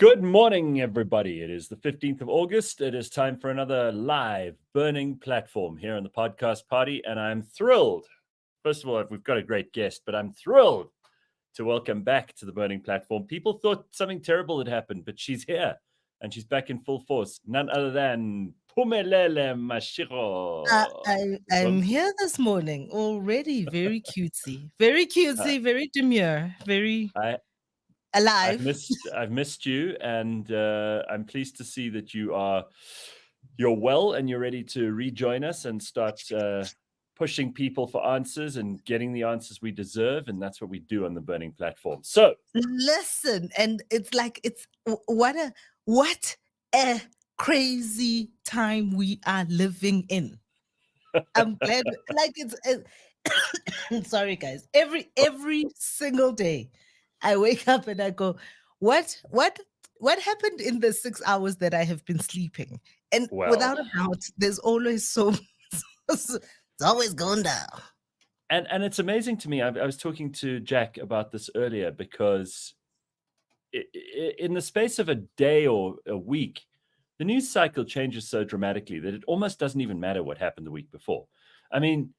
Good morning, everybody. It is the 15th of August. It is time for another live burning platform here on the podcast party. And I'm thrilled. First of all, we've got a great guest, but I'm thrilled to welcome back to the burning platform. People thought something terrible had happened, but she's here and she's back in full force. None other than Pumelele Mashiro. I'm here this morning already. Very Uh, cutesy, very demure, very I, I've alive. missed you, and I'm pleased to see that you're well and you're ready to rejoin us and start pushing people for answers and getting the answers we deserve, and that's what we do on the burning platform. So Listen, and it's like what a crazy time we are living in. I'm glad, like sorry guys. Every single day, I wake up and I go, what happened in the 6 hours that I have been sleeping? And well, without a doubt, there's always it's always going down. and it's amazing to me. I was talking to Jack about this earlier because in the space of a day or a week, the news cycle changes so dramatically that it almost doesn't even matter what happened the week before. I mean,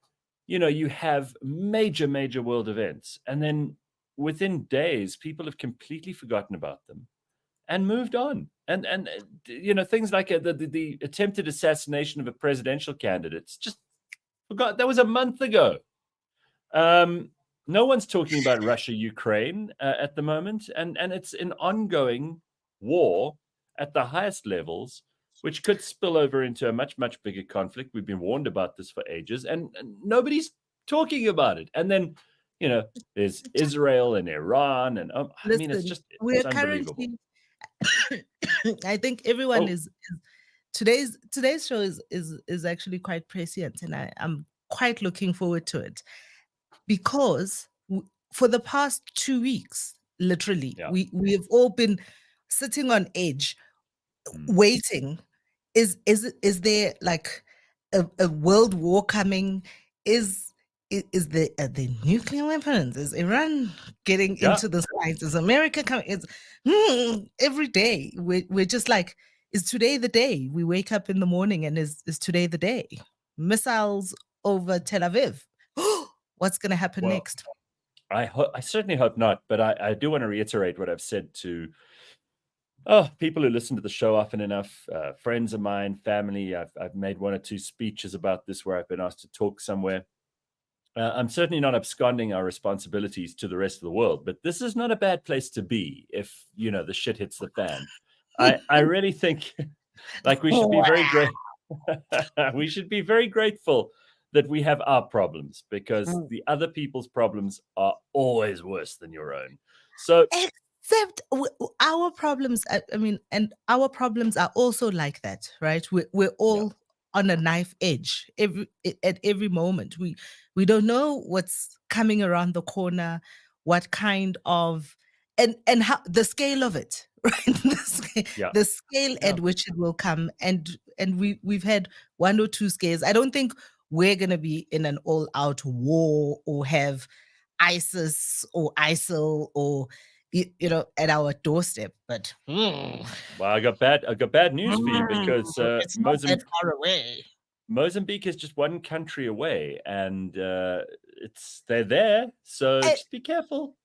you have major world events, and then within days, people have completely forgotten about them and moved on. And things like the attempted assassination of a presidential candidate. It's just forgot that was a month ago. No one's talking about Russia, Ukraine at the moment, and it's an ongoing war at the highest levels, which could spill over into a much bigger conflict. We've been warned about this for ages, and nobody's talking about it. And then, there's Israel and Iran, and I mean, Listen, it's we're unbelievable. currently I think everyone Oh, is today's show is actually quite prescient, and I'm quite looking forward to it because for the past 2 weeks, literally, yeah. we have all been sitting on edge, Mm. waiting. Is there like a world war coming? Is there are there nuclear weapons? Is Iran getting Yeah. into the fight? Is America coming? Every day we're just like, is today the day? We wake up in the morning and is today the day? Missiles over Tel Aviv. What's going to happen Well, next? I certainly hope not, but I do want to reiterate what I've said to people who listen to the show often enough, friends of mine, family. I've made one or two speeches about this where I've been asked to talk somewhere. I'm certainly not absconding our responsibilities to the rest of the world, but this is not a bad place to be if the shit hits the fan. I really think like we should be very Wow. great. We should be very grateful that we have our problems because the other people's problems are always worse than your own. So Except our problems, I mean, and our problems are also like that, right? We're yeah, all on a knife edge at every moment. We don't know what's coming around the corner, what kind of and how the scale of it, right? yeah, The scale yeah. at which it will come, and we've had one or two scares. I don't think we're gonna be in an all-out war or have ISIS or ISIL or at our doorstep. But Well, I got bad news for you because it's not that far away. Mozambique is just one country away, and they're there. So And, just be careful.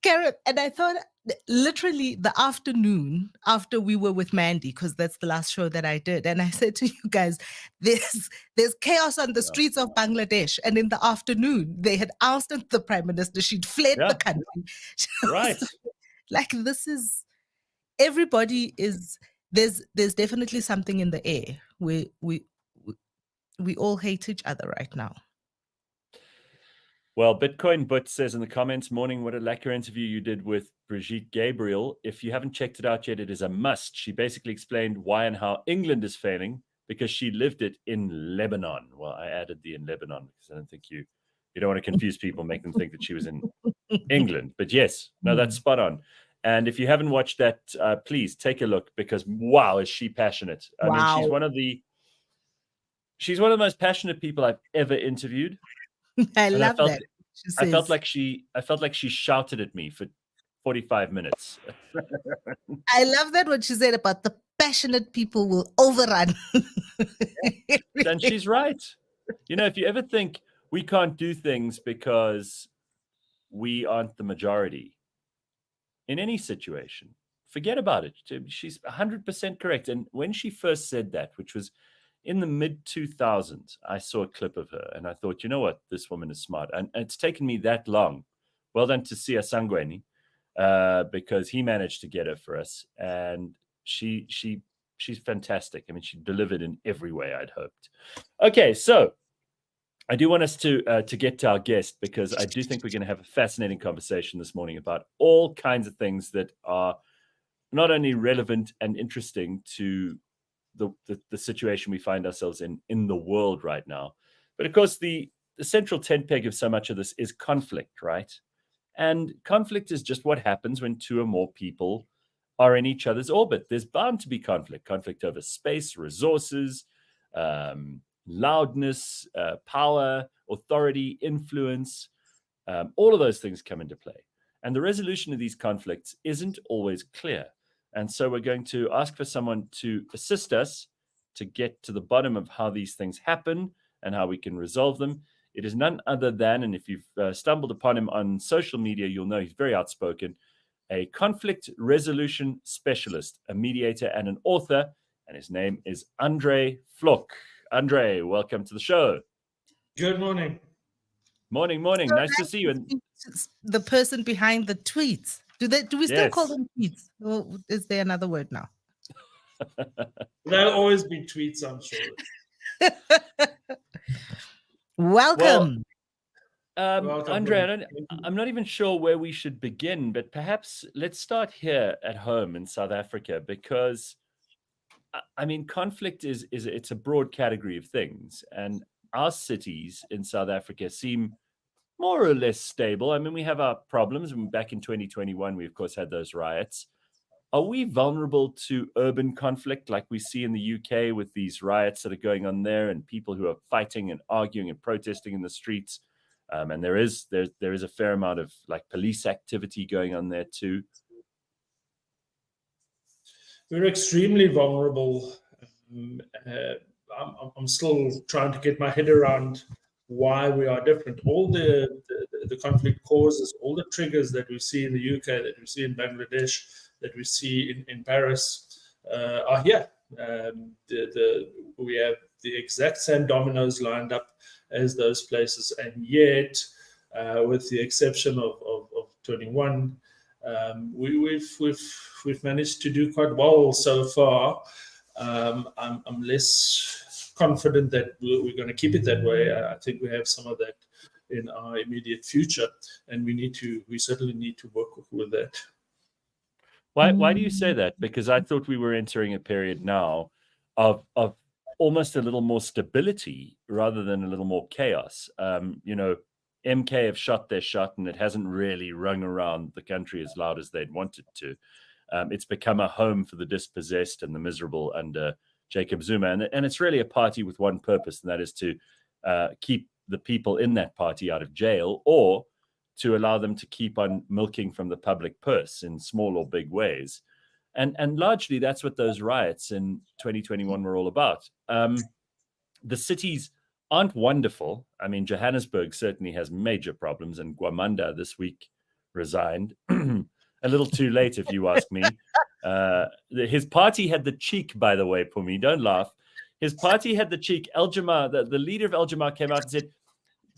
Gareth, and I thought literally the afternoon after we were with Mandy, because that's the last show that I did, and I said to you guys, there's chaos on the Yeah, streets of Bangladesh, and in the afternoon they had ousted the prime minister. She'd fled the yeah, country. She was right. like, this is everybody is there's definitely something in the air. We all hate each other right now. Well, Bitcoin But says in the comments, morning, what a lacquer interview you did with Brigitte Gabriel. If you haven't checked it out yet, it is a must. She basically explained why and how England is failing because she lived it in Lebanon. Well, I added the in Lebanon because I don't think you don't want to confuse people, make them think that she was in England. But yes, no, that's spot on. And if you haven't watched that, please take a look because wow, is she passionate. I mean, she's Wow. one of the most passionate people I've ever interviewed. I And love that. She I felt says, like she shouted at me for 45 minutes. I love that what she said about the passionate people will overrun. And she's right. You know, if you ever think we can't do things because we aren't the majority in any situation, forget about it. She's 100% correct. And when she first said that, which was in the mid 2000s, I saw a clip of her and I thought, you know what, this woman is smart. And it's taken me that long. Well done to Sia Sangweni, because he managed to get her for us. And she's fantastic. I mean, she delivered in every way I'd hoped. Okay, so I do want us to get to our guest, because I do think we're going to have a fascinating conversation this morning about all kinds of things that are not only relevant and interesting to the situation we find ourselves in the world right now, but of course the central tent peg of so much of this is conflict, right? And conflict is just what happens when two or more people are in each other's orbit. There's bound to be conflict over space, resources, loudness, power, authority, influence. All of those things come into play. And the resolution of these conflicts isn't always clear. And so we're going to ask for someone to assist us to get to the bottom of how these things happen and how we can resolve them. It is none other than, and if you've stumbled upon him on social media, you'll know he's very outspoken, a conflict resolution specialist, a mediator, and an author. And his name is Andre Vlok. Andre, welcome to the show. Good morning. Morning. So Nice to see you. And the person behind the tweets. Do we still call Yes. them tweets? Or is there another word now? There'll always be tweets, I'm sure. Welcome. Welcome. Andre, I'm not even sure where we should begin, but perhaps let's start here at home in South Africa, because I mean, conflict it's a broad category of things, and our cities in South Africa seem more or less stable. I mean, we have our problems. Back in 2021, we of course had those riots. Are we vulnerable to urban conflict like we see in the UK with these riots that are going on there, and people who are fighting and arguing and protesting in the streets? And there is a fair amount of like police activity going on there too. We're extremely vulnerable. I'm still trying to get my head around why we are different. All the conflict causes, all the triggers that we see in the UK, that we see in Bangladesh, that we see in Paris are here. We have the exact same dominoes lined up as those places, and yet, with the exception of 21, we've managed to do quite well so far. I'm less confident that we're going to keep it that way. I think we have some of that in our immediate future, and we certainly need to work with that. Why do you say that? Because I thought we were entering a period now of almost a little more stability rather than a little more chaos. MK have shot their shot, and it hasn't really rung around the country as loud as they'd wanted to. It's become a home for the dispossessed and the miserable under Jacob Zuma. And it's really a party with one purpose, and that is to keep the people in that party out of jail, or to allow them to keep on milking from the public purse in small or big ways. And largely that's what those riots in 2021 were all about. The cities aren't wonderful. I mean, Johannesburg certainly has major problems, and Gwamanda this week resigned. A little too late, if you ask me. His party had the cheek, by the way, Phumi, don't laugh. His party had the cheek. El Jama, the leader of El Jama, came out and said,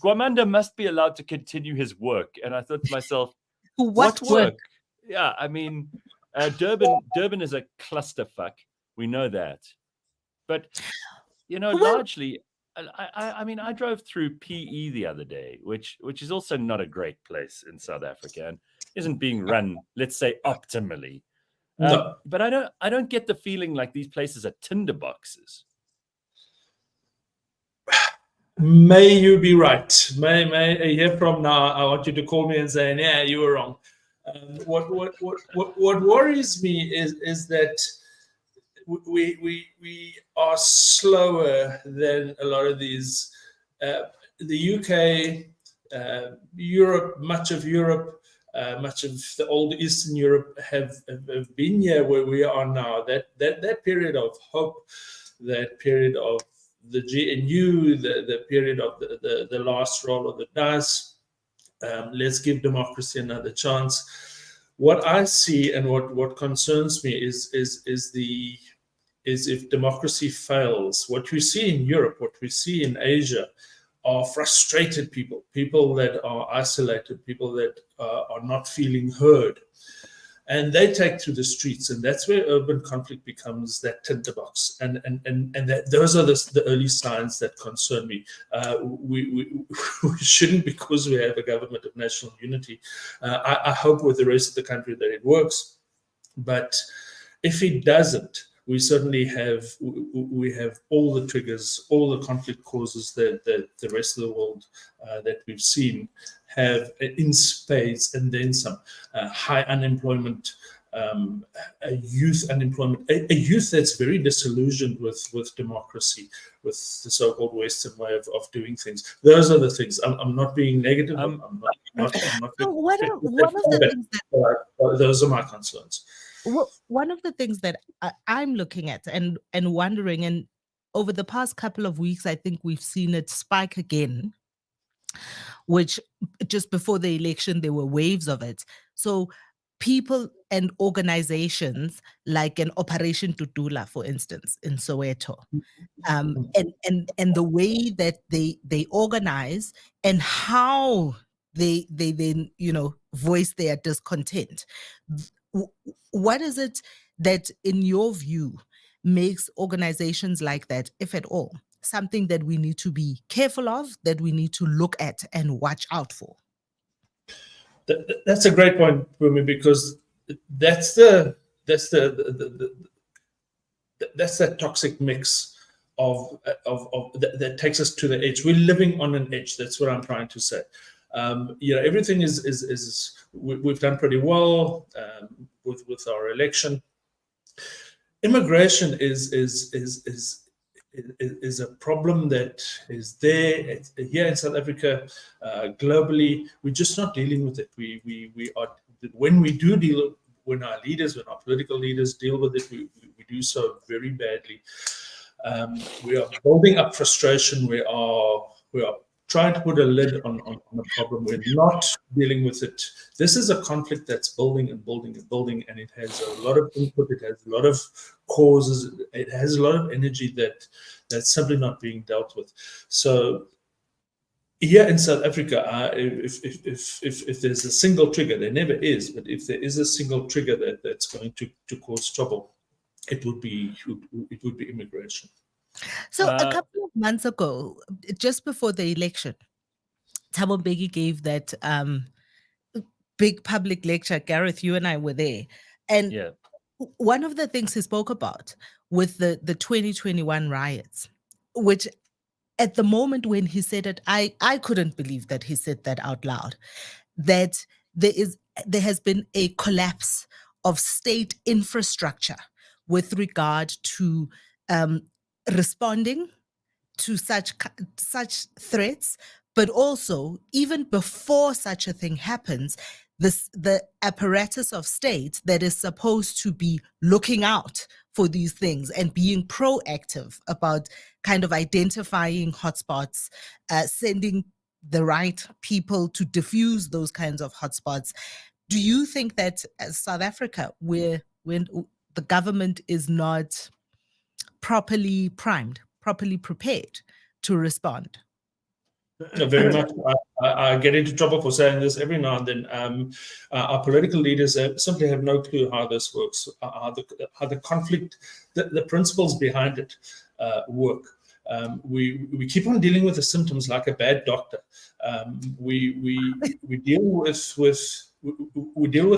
Gwamanda must be allowed to continue his work. And I thought to myself, what work? Yeah, I mean, Durban is a clusterfuck. We know that. But, largely, I mean, I drove through PE the other day, which is also not a great place in South Africa and isn't being run, let's say, optimally. No. But I don't get the feeling like these places are tinderboxes. May you be right. May a year from now, I want you to call me and say, "Yeah, you were wrong." What worries me is that we are slower than a lot of these. The UK, Europe, much of Europe, much of the old Eastern Europe have been here where we are now. That period of hope, that period of the GNU, the period of the last roll of the dice. Let's give democracy another chance. What I see and what concerns me is if democracy fails. What we see in Europe, what we see in Asia, are frustrated people that are isolated, people that are not feeling heard. And they take to the streets, and that's where urban conflict becomes that tinderbox. And those are the early signs that concern me. We shouldn't, because we have a government of national unity. I hope with the rest of the country that it works. But if it doesn't, we certainly have all the triggers, all the conflict causes that the rest of the world that we've seen have in spades, and then some. High unemployment, a youth unemployment, a youth that's very disillusioned with democracy, with the so-called Western way of doing things. Those are the things. I'm not being negative. I'm not So one of the things that those are my concerns. Well, one of the things that I'm looking at and wondering, and over the past couple of weeks, I think we've seen it spike again, which just before the election, there were waves of it. So people and organizations like an Operation Tutula, for instance, in Soweto, and the way that they organize and how they then, voice their discontent. What is it that, in your view, makes organizations like that, if at all, something that we need to be careful of, that we need to look at and watch out for? That's a great point, Phumi, because that's that toxic mix of that takes us to the edge. We're living on an edge. That's what I'm trying to say. Everything is we've done pretty well with our election. Immigration is a problem that is there here in South Africa, globally. We're just not dealing with it. We are, when we do deal, when our political leaders deal with it, we do so very badly. We are building up frustration. We are trying to put a lid on the problem. We're not dealing with it. This is a conflict that's building and building and building, and it has a lot of input. It has a lot of causes. It has a lot of energy that's simply not being dealt with. So here in South Africa, if there's a single trigger, there never is, but if there is a single trigger that's going to cause trouble, it would be immigration. So a couple of months ago, just before the election, Thabo Mbeki gave that big public lecture. Gareth, you and I were there. And one of the things he spoke about with the 2021 riots, which at the moment when he said it, I couldn't believe that he said that out loud, that there has been a collapse of state infrastructure with regard to responding to such threats, but also even before such a thing happens, the apparatus of state that is supposed to be looking out for these things and being proactive about kind of identifying hotspots, sending the right people to diffuse those kinds of hotspots. Do you think that as South Africa, when the government is not properly primed, properly prepared to respond? Very much. I get into trouble for saying this every now and then. Our political leaders simply have no clue how this works, how the conflict, the principles behind it work. We keep on dealing with the symptoms like a bad doctor. We deal with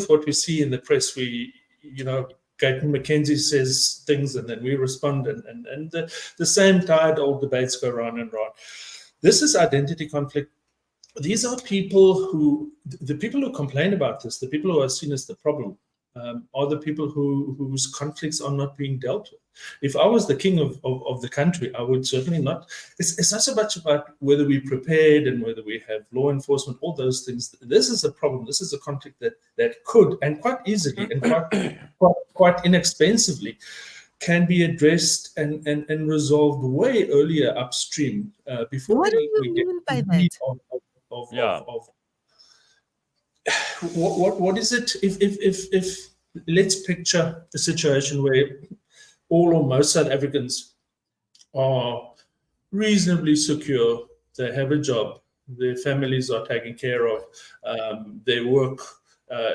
what we see in the press. Gayton McKenzie says things and then we respond, and the same tired old debates go round and round. This is identity conflict. These are the people who complain about this, the people who are seen as the problem, are the people whose conflicts are not being dealt with. If I was the king of the country, I would certainly not. It's not so much about whether we're prepared and whether we have law enforcement, all those things. This is a problem. This is a conflict that could, and quite easily and quite inexpensively, can be addressed and resolved way earlier upstream before What do we you get mean by in need that? of what is it? If let's picture a situation where all or most South Africans are reasonably secure. They have a job. Their families are taken care of. Their work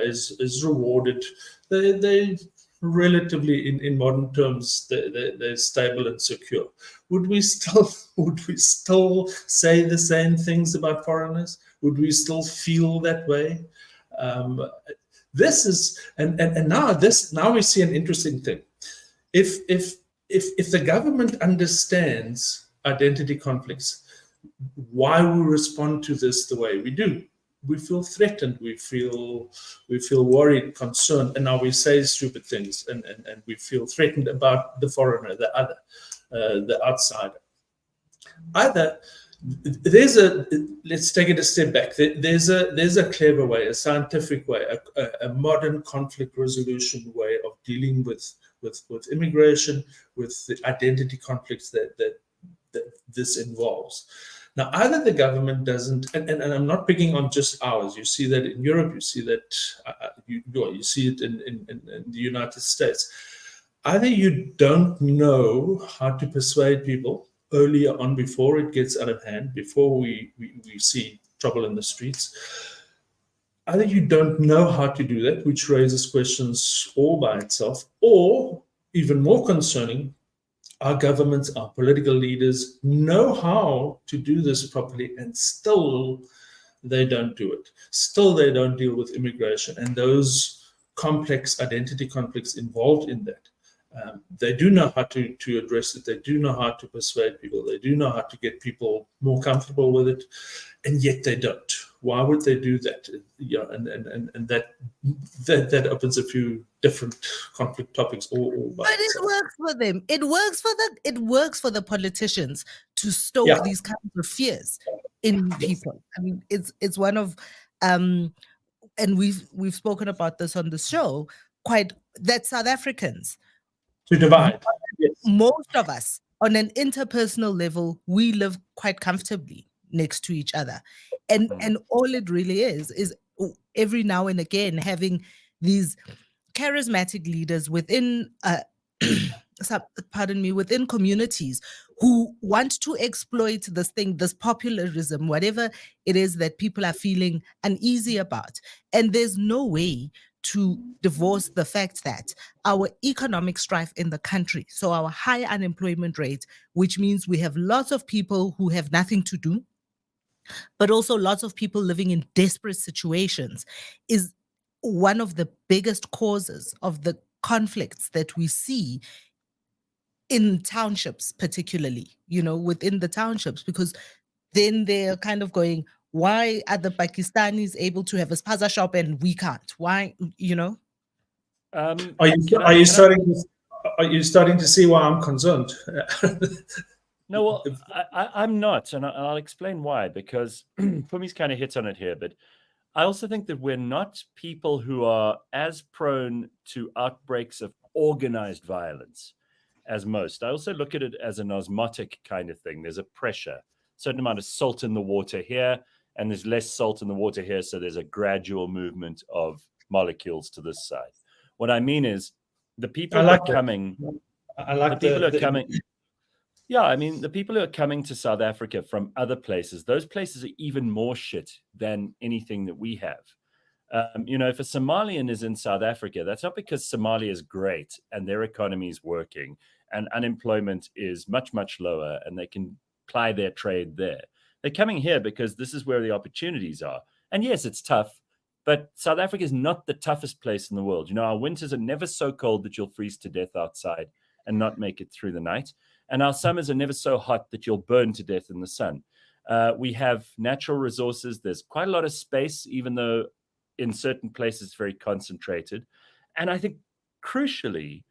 is rewarded. They relatively, in modern terms, they're stable and secure. Would we still say the same things about foreigners? Would we still feel that way? This is and now we see an interesting thing. If the government understands identity conflicts, why we respond to this the way we do? We feel threatened, we feel worried, concerned, and now we say stupid things, and we feel threatened about the foreigner, the other, the outsider. Let's take it a step back. There's a clever way, a scientific way, a modern conflict resolution way of dealing with immigration, with the identity conflicts that this involves. Now, either the government doesn't, and I'm not picking on just ours. You see that in Europe. You see that you see it in the United States. Either you don't know how to persuade people earlier on, before it gets out of hand, before we see trouble in the streets. Either you don't know how to do that, which raises questions all by itself, or even more concerning, our governments, our political leaders know how to do this properly, and still they don't do it. Still they don't deal with immigration and those complex identity conflicts involved in that. They do know how to address it. They do know how to persuade people. They do know how to get people more comfortable with it, and yet they don't. Why would they do that? Yeah, and that opens a few different conflict topics all by But itself. it works for them. It works for the politicians to stoke these kinds of fears in people. I mean, it's one of and we've spoken about this on the show that South Africans, To divide. Yes. most of us, on an interpersonal level, we live quite comfortably next to each other. And all it really is every now and again having these charismatic leaders within within communities who want to exploit this popularism, whatever it is that people are feeling uneasy about. And there's no way to divorce the fact that our economic strife in the country, so our high unemployment rate, which means we have lots of people who have nothing to do, but also lots of people living in desperate situations, is one of the biggest causes of the conflicts that we see in townships, particularly, within the townships, because then they're kind of going, why are the Pakistanis able to have a spaza shop and we can't? Why, Are you starting to see why I'm concerned? No, well, I'm not, and I'll explain why, because Phumi's kind of hits on it here, but I also think that we're not people who are as prone to outbreaks of organized violence as most. I also look at it as an osmotic kind of thing. There's a pressure, certain amount of salt in the water here, and there's less salt in the water here, so there's a gradual movement of molecules to this side. What I mean is the people who are coming... I like the people who are coming... Yeah, I mean, the people who are coming to South Africa from other places, those places are even more shit than anything that we have. If a Somalian is in South Africa, that's not because Somalia is great and their economy is working and unemployment is much, much lower and they can ply their trade there. They're coming here because this is where the opportunities are. And yes, it's tough, but South Africa is not the toughest place in the world. Our winters are never so cold that you'll freeze to death outside and not make it through the night. And our summers are never so hot that you'll burn to death in the sun. We have natural resources. There's quite a lot of space, even though in certain places it's very concentrated. And I think crucially,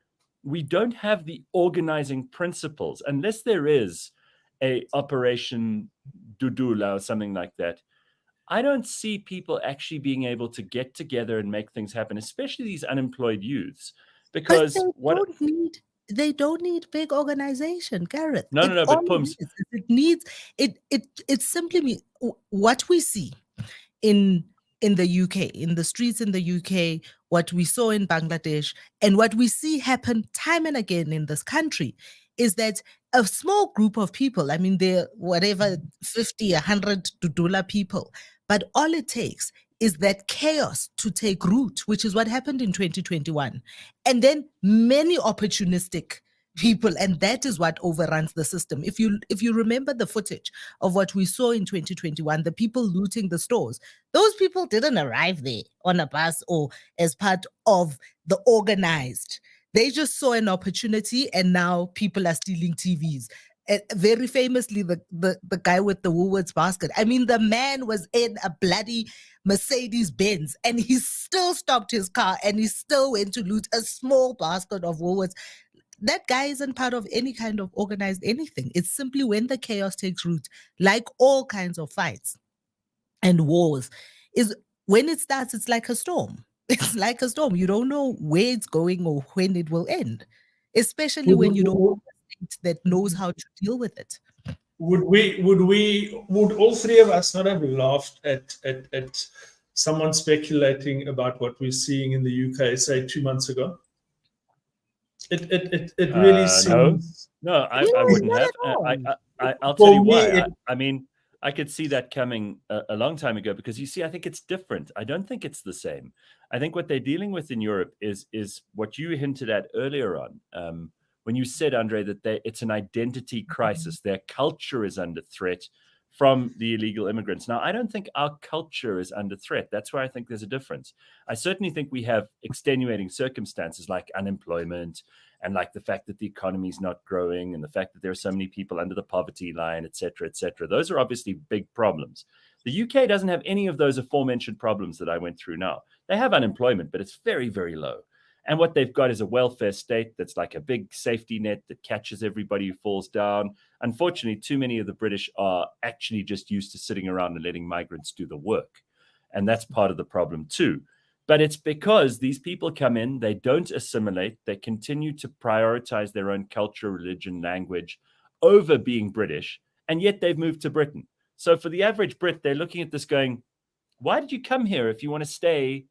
we don't have the organizing principles unless there is a Operation Dudula or something like that. I don't see people actually being able to get together and make things happen, especially these unemployed youths. But Because what they don't need big organization, Gareth. no, All but Pums, it needs it simply means what we see in the UK, in the streets in the UK, what we saw in Bangladesh, and what we see happen time and again in this country is that a small group of people, I mean, they're whatever 50, 100 Dudula people, but all it takes is that chaos to take root, which is what happened in 2021. And then many opportunistic people, and that is what overruns the system. If you remember the footage of what we saw in 2021, the people looting the stores, those people didn't arrive there on a bus or as part of the organized. They just saw an opportunity, and now people are stealing TVs. Very famously, the guy with the Woolworths basket. I mean, the man was in a bloody Mercedes Benz, and he still stopped his car, and he still went to loot a small basket of Woolworths. That guy isn't part of any kind of organized anything. It's simply when the chaos takes root, like all kinds of fights and wars, is when it starts, it's like a storm. It's like a storm. You don't know where it's going or when it will end, especially when you don't have a state that knows how to deal with it. Would all three of us not have laughed at someone speculating about what we're seeing in the UK, say 2 months ago? It really seems. No, I wouldn't have. I'll tell you why. I mean, I could see that coming a long time ago, because you see, I think it's different. I don't think it's the same. I think what they're dealing with in Europe is what you hinted at earlier on, when you said, Andre, that it's an identity crisis. Their culture is under threat from the illegal immigrants. Now, I don't think our culture is under threat. That's why I think there's a difference. I certainly think we have extenuating circumstances like unemployment, and like the fact that the economy is not growing, and the fact that there are so many people under the poverty line, et cetera, et cetera. Those are obviously big problems. The UK doesn't have any of those aforementioned problems that I went through now. They have unemployment, but it's very, very low. And what they've got is a welfare state that's like a big safety net that catches everybody who falls down. Unfortunately, too many of the British are actually just used to sitting around and letting migrants do the work. And that's part of the problem too. But it's because these people come in, they don't assimilate, they continue to prioritize their own culture, religion, language over being British, and yet they've moved to Britain. So for the average Brit, they're looking at this going, why did you come here if you want to stay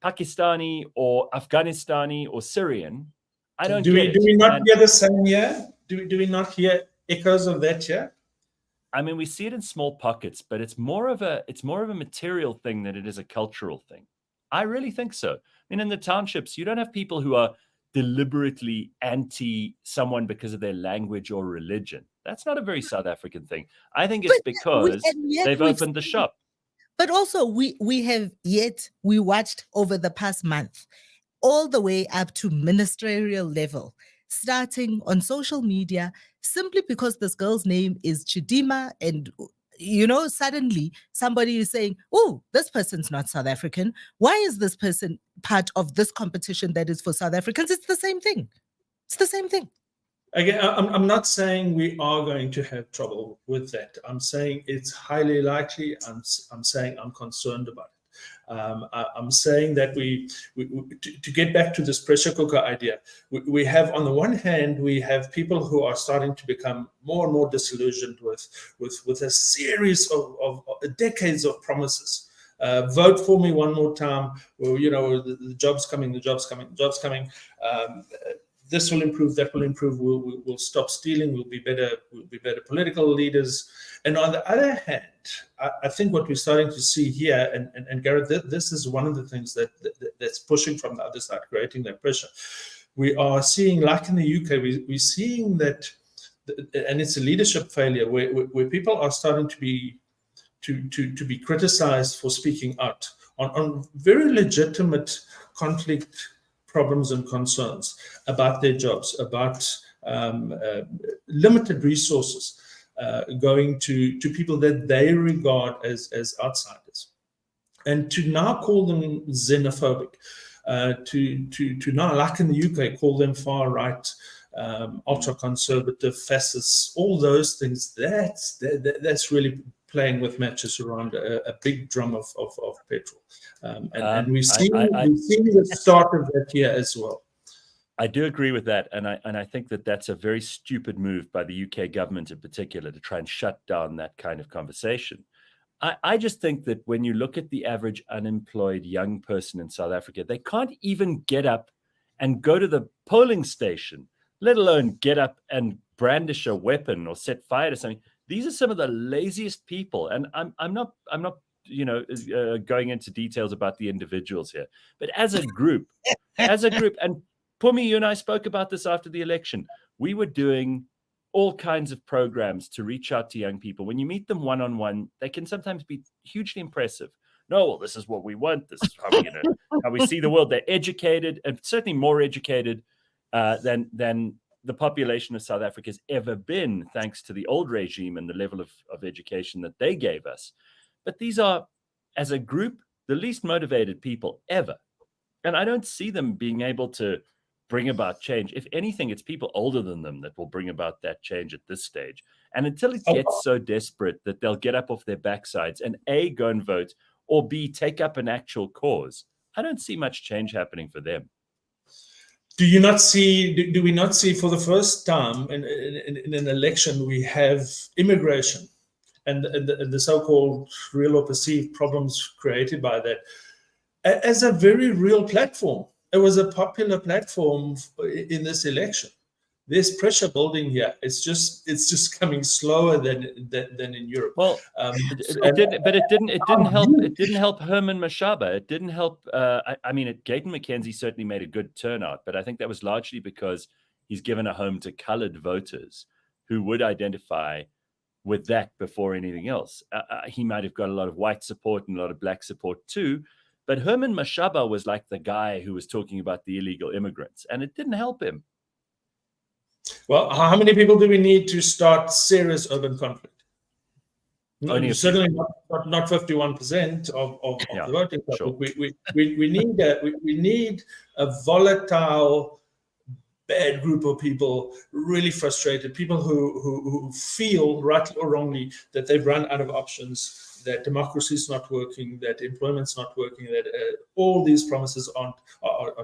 Pakistani or Afghanistani or Syrian? I don't get it. Do we not hear the same here? Do we not hear echoes of that here? I mean, we see it in small pockets, but it's more of a material thing than it is a cultural thing. I really think so. I mean, in the townships, you don't have people who are deliberately anti someone because of their language or religion. That's not a very South African thing. I think it's because they've opened the shop. But also, we watched over the past month, all the way up to ministerial level, starting on social media, simply because this girl's name is Chidima, and suddenly somebody is saying, oh, this person's not South African. Why is this person part of this competition that is for South Africans? It's the same thing. It's the same thing. Again, I'm not saying we are going to have trouble with that. I'm saying it's highly likely. I'm saying I'm concerned about it. I'm saying that to get back to this pressure cooker idea, we have, on the one hand, we have people who are starting to become more and more disillusioned with a series of decades of promises. Vote for me one more time. Well, the job's coming, the job's coming, the job's coming. This will improve, that will improve. We'll stop stealing. We'll be better political leaders. And on the other hand, I think what we're starting to see here, and Gareth, this is one of the things that's pushing from the other side, creating that pressure. We are seeing, like in the UK, we're seeing that, and it's a leadership failure where people are starting to be criticized for speaking out on very legitimate conflict problems and concerns about their jobs, about limited resources going to people that they regard as outsiders. And to now call them xenophobic, to now, like in the UK, call them far right, ultra conservative, fascists, all those things. That's really playing with matches around a big drum of petrol, and we've seen the start of that here as well. I do agree with that, and I think that that's a very stupid move by the UK government in particular to try and shut down that kind of conversation. I just think that when you look at the average unemployed young person in South Africa, they can't even get up and go to the polling station, let alone get up and brandish a weapon or set fire to something. These are some of the laziest people, and I'm not going into details about the individuals here, but as a group, and Phumi, you and I spoke about this after the election. We were doing all kinds of programs to reach out to young people. When you meet them one-on-one, they can sometimes be hugely impressive. No, well, this is what we want. This is how we see the world. They're educated, and certainly more educated than the population of South Africa has ever been, thanks to the old regime and the level of education that they gave us. But these are, as a group, the least motivated people ever. And I don't see them being able to bring about change. If anything, it's people older than them that will bring about that change at this stage. And until it gets so desperate that they'll get up off their backsides and A, go and vote, or B, take up an actual cause, I don't see much change happening for them. Do we not see for the first time in an election, we have immigration and the so-called real or perceived problems created by that as a very real platform? It was a popular platform in this election. There's pressure building here. It's just coming slower than in Europe. Well, it didn't help. It didn't help Herman Mashaba. It didn't help. Gayton McKenzie certainly made a good turnout, but I think that was largely because he's given a home to coloured voters who would identify with that before anything else. He might have got a lot of white support and a lot of black support too. But Herman Mashaba was like the guy who was talking about the illegal immigrants, and it didn't help him. Well, how many people do we need to start serious urban conflict? Certainly not 51% of the voting public. Sure. We need a volatile, bad group of people, really frustrated, people who feel, rightly or wrongly, that they've run out of options, that democracy is not working, that employment's not working, that all these promises are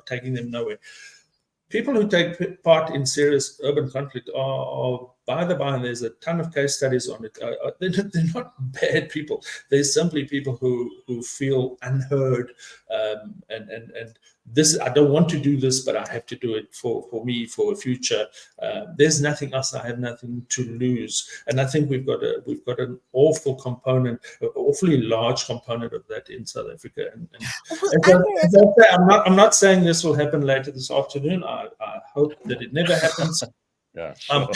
taking them nowhere. People who take part in serious urban conflict are by the by, and there's a ton of case studies on it. They're not bad people. They're simply people who feel unheard, and this, I don't want to do this, but I have to do it for me, for a future. There's nothing else. I have nothing to lose, and I think we've got an awful component, an awfully large component of that in South Africa. I'm not saying this will happen later this afternoon. I hope that it never happens. Yeah, sure.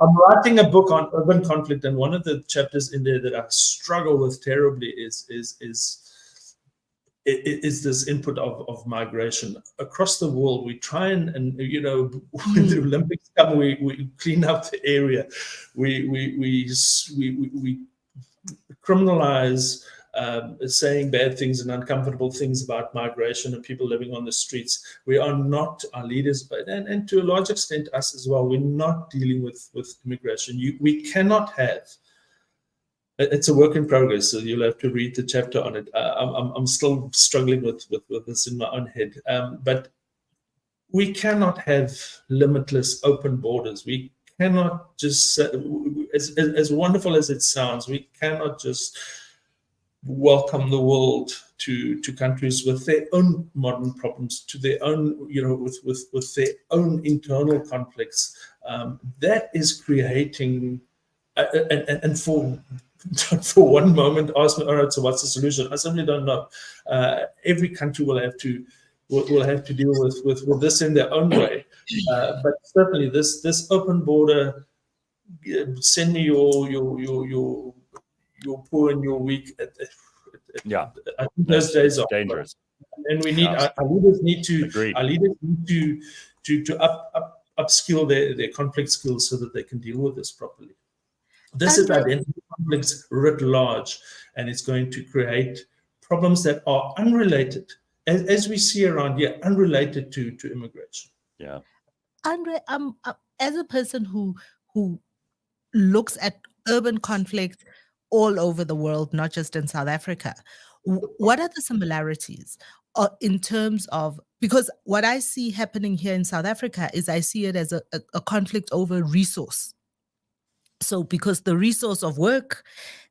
I'm writing a book on urban conflict, and one of the chapters in there that I struggle with terribly is this input of migration across the world. We try and when the Olympics come, we clean up the area, we criminalize saying bad things and uncomfortable things about migration and people living on the streets. We are not, our leaders, and to a large extent us as well, we're not dealing with immigration. We cannot have, it's a work in progress, so you'll have to read the chapter on it. I'm still struggling with this in my own head, but we cannot have limitless open borders. We cannot just, as wonderful as it sounds, we cannot just welcome the world to countries with their own modern problems, to their own, with their own internal conflicts. That is creating, and for one moment ask me, all right, so what's the solution? I simply don't know. Every country will have to deal with this in their own way. But certainly this open border, send me your poor and your weak. Yeah, I think those days are dangerous, and we need our leaders need to upskill their conflict skills so that they can deal with this properly. This is identity conflicts writ large, and it's going to create problems that are unrelated, as we see around here, unrelated to immigration. Yeah. Andre, as a person who looks at urban conflict all over the world, not just in South Africa, what are the similarities in terms of, because what I see happening here in South Africa is I see it as a conflict over resource. So because the resource of work,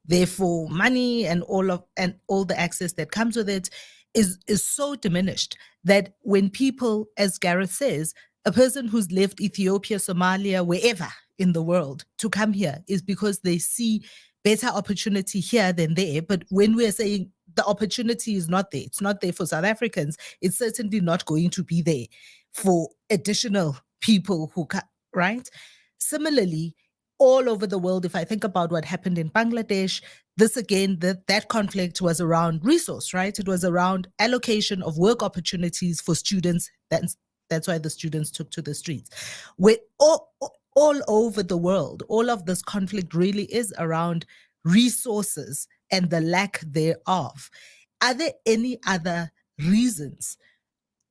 therefore money and all the access that comes with it is so diminished that when people, as Gareth says, a person who's left Ethiopia, Somalia, wherever in the world to come here is because they see better opportunity here than there. But when we're saying the opportunity is not there, it's not there for South Africans, it's certainly not going to be there for additional people who come, right? Similarly, all over the world, if I think about what happened in Bangladesh, this again, that conflict was around resource, right? It was around allocation of work opportunities for students. That's why the students took to the streets. We're all over the world, all of this conflict really is around resources and the lack thereof. Are there any other reasons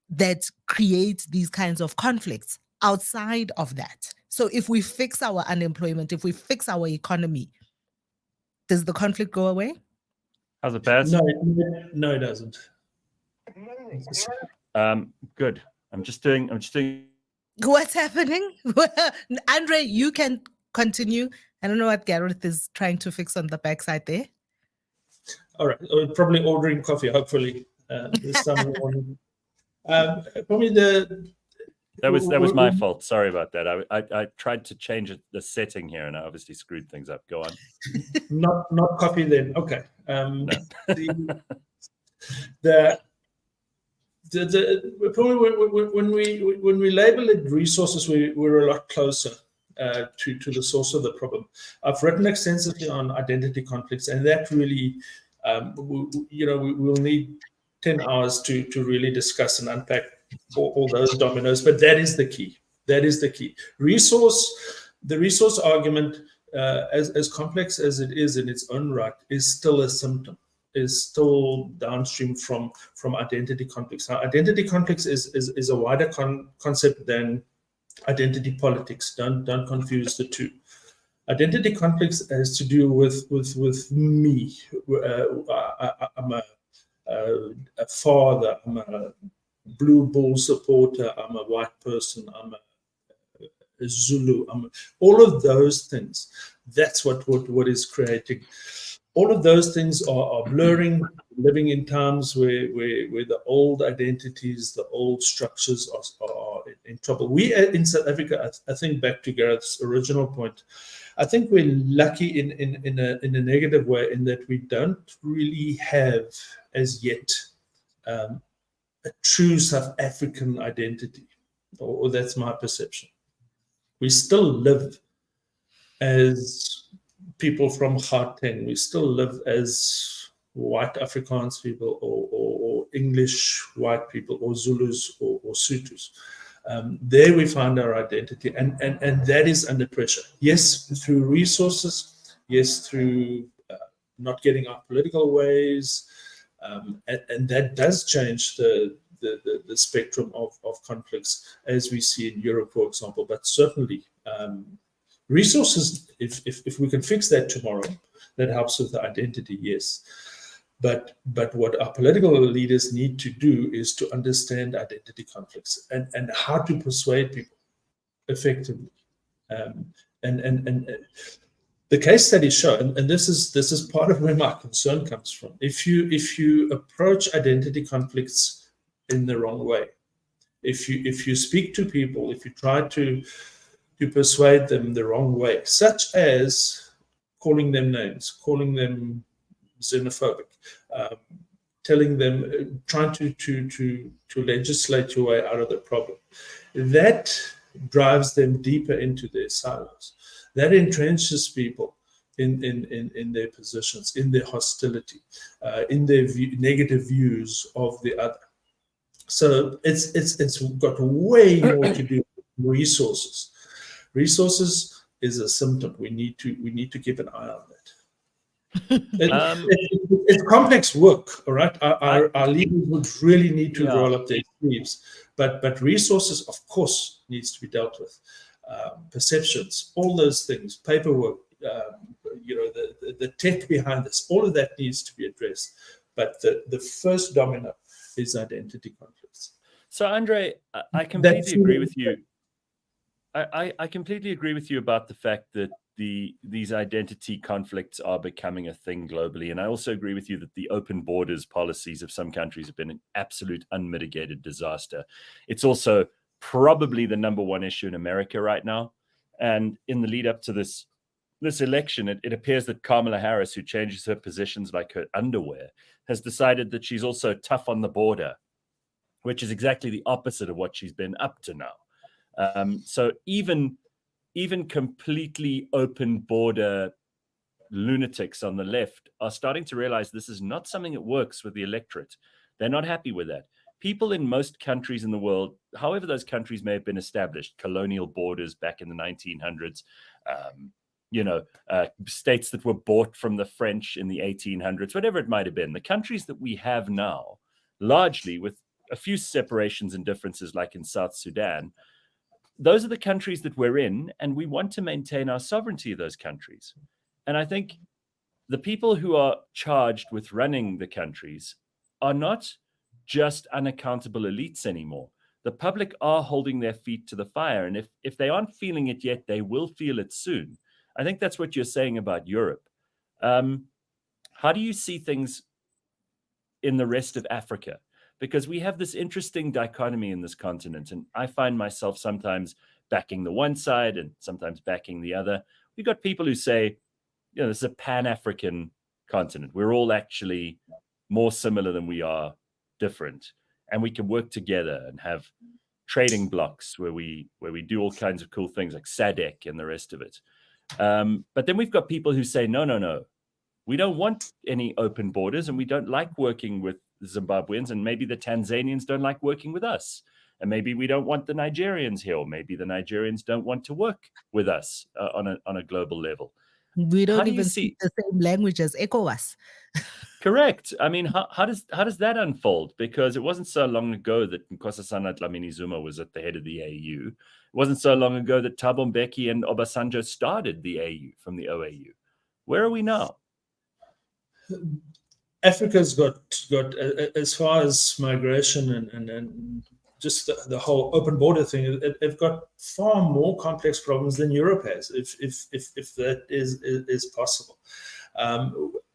that create these kinds of conflicts outside of that? So if we fix our unemployment, if we fix our economy, does the conflict go away? How's it, Baz? No, it doesn't. Good. I'm just doing. What's happening? Andre, you can continue. I don't know what Gareth is trying to fix on the backside there. All right. Probably ordering coffee, hopefully, this time in the morning. Probably That was my fault. Sorry about that. I tried to change the setting here, and I obviously screwed things up. Go on. Not coffee then. Okay. No. Probably when we label it resources, we're a lot closer to the source of the problem. I've written extensively on identity conflicts, and that really, we'll need 10 hours to really discuss and unpack all those dominoes, but that is the key. That is the key. The resource argument, as complex as it is in its own right, is still a symptom, is still downstream from identity conflicts. Now, identity conflicts is a wider concept than identity politics. Don't confuse the two. Identity conflicts has to do with me. I'm a father. I'm a Blue Bull supporter. I'm a white person. I'm a Zulu. All of those things. That's what is creating. All of those things are blurring, living in times where the old identities, the old structures are in trouble. We in South Africa, I think back to Gareth's original point, I think we're lucky in a negative way in that we don't really have as yet a true South African identity, or that's my perception. We still live as people from Gauteng. We still live as white Afrikaans people, or English white people, or Zulus, or Sothos. There we find our identity, and that is under pressure. Yes, through resources. Yes, through not getting our political ways. And that does change the spectrum of conflicts as we see in Europe, for example. But certainly, resources, if we can fix that tomorrow, that helps with the identity, yes. But what our political leaders need to do is to understand identity conflicts and how to persuade people effectively. And the case studies show, and this is part of where my concern comes from. If you approach identity conflicts in the wrong way, if you speak to people, if you try to persuade them the wrong way, such as calling them names, calling them xenophobic, telling them, trying to legislate your way out of the problem, that drives them deeper into their silos. That entrenches people in their positions, in their hostility, in their negative views of the other. So it's got way more to do with resources. Resources is a symptom. We need to keep an eye on that. It's complex work, all right? Our leaders would really need to roll up their sleeves, but resources, of course, needs to be dealt with. Perceptions, all those things, paperwork, the tech behind this, all of that needs to be addressed. But the first domino is identity conflicts. So, Andre, I completely agree with you. I completely agree with you about the fact that these identity conflicts are becoming a thing globally. And I also agree with you that the open borders policies of some countries have been an absolute unmitigated disaster. It's also probably the number one issue in America right now. And in the lead up to this election, it appears that Kamala Harris, who changes her positions like her underwear, has decided that she's also tough on the border, which is exactly the opposite of what she's been up to now. So even completely open border lunatics on the left are starting to realize this is not something that works with the electorate. They're not happy with that. People in most countries in the world, however those countries may have been established, colonial borders back in the 1900s, states that were bought from the French in the 1800s, whatever it might have been, the countries that we have now, largely with a few separations and differences like in South Sudan, those are the countries that we're in, and we want to maintain our sovereignty of those countries. And I think the people who are charged with running the countries are not just unaccountable elites anymore. The public are holding their feet to the fire. And if they aren't feeling it yet, they will feel it soon. I think that's what you're saying about Europe. How do you see things in the rest of Africa? Because we have this interesting dichotomy in this continent, and I find myself sometimes backing the one side and sometimes backing the other. We've got people who say, this is a Pan-African continent. We're all actually more similar than we are different, and we can work together and have trading blocks where we do all kinds of cool things like SADC and the rest of it. But then we've got people who say, no, we don't want any open borders, and we don't like working with Zimbabweans, and maybe the Tanzanians don't like working with us, and maybe we don't want the Nigerians here, or maybe the Nigerians don't want to work with us on a global level. We don't even speak the same language as ECOWAS. Correct. I mean, how does that unfold? Because it wasn't so long ago that Nkosazana Dlamini-Zuma was at the head of the AU. It wasn't so long ago that Thabo Mbeki and Obasanjo started the AU from the OAU. Where are we now? Africa's got as far as migration and just the whole open border thing, they've got far more complex problems than Europe has, if that is possible.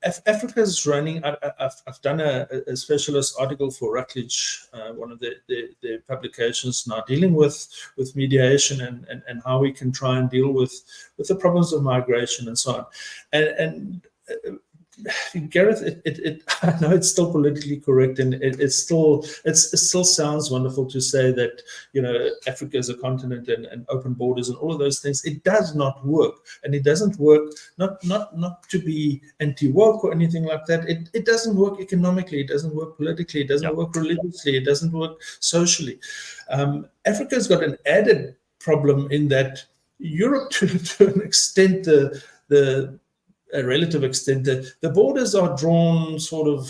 Africa's running. I've done a specialist article for Routledge, one of the publications now, dealing with mediation and how we can try and deal with the problems of migration and so on. And Gareth, I know it's still politically correct, and it still sounds wonderful to say that Africa is a continent and open borders and all of those things. It does not work, and it doesn't work not to be anti-woke or anything like that. It doesn't work economically. It doesn't work politically. It doesn't work religiously. It doesn't work socially. Africa's got an added problem in that Europe, to an extent, a relative extent, the borders are drawn sort of,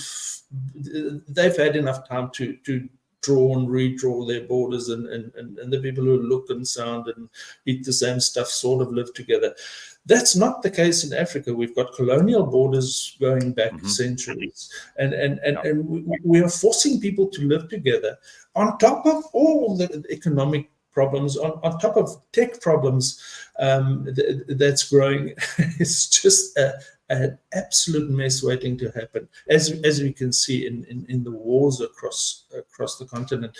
they've had enough time to draw and redraw their borders, and the people who look and sound and eat the same stuff sort of live together. That's not the case in Africa. We've got colonial borders going back centuries, and we are forcing people to live together on top of all the economic problems, on top of tech problems that's growing. It's just an absolute mess waiting to happen, as we can see in the wars across the continent.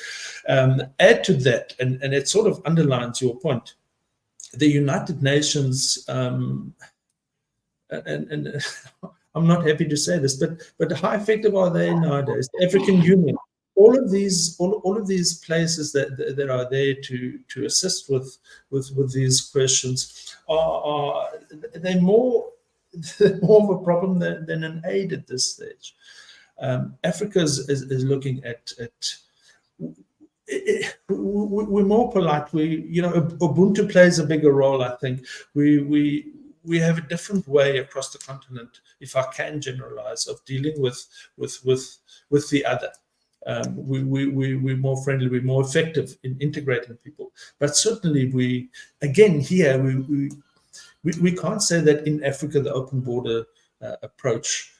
Add to that, and it sort of underlines your point, the United Nations, and I'm not happy to say this, but how effective are they nowadays? The African Union. All of these places that are there to assist with these questions they're more of a problem than an aid at this stage. Africa is looking at we're more polite. Ubuntu plays a bigger role, I think. We we have a different way across the continent, if I can generalize, of dealing with the other. We're more friendly, we're more effective in integrating people. But certainly we can't say that in Africa the open border approach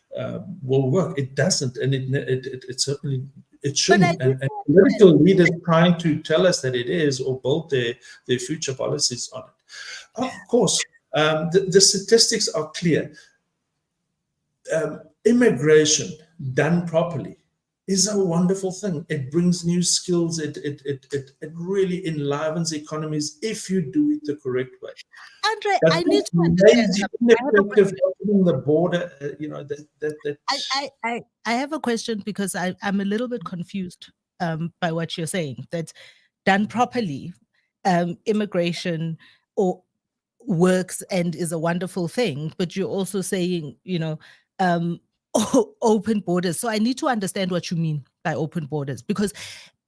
will work. It doesn't, and it certainly it shouldn't. And political leaders trying to tell us that it is, or build their future policies on it. Of course, the statistics are clear. Immigration done properly is a wonderful thing. It brings new skills. It really enlivens economies if you do it the correct way. Andre, I need to understand something. Opening the border, I have a question, because I'm a little bit confused by what you're saying. That done properly, immigration or works and is a wonderful thing, but you're also saying, open borders. So I need to understand what you mean by open borders, because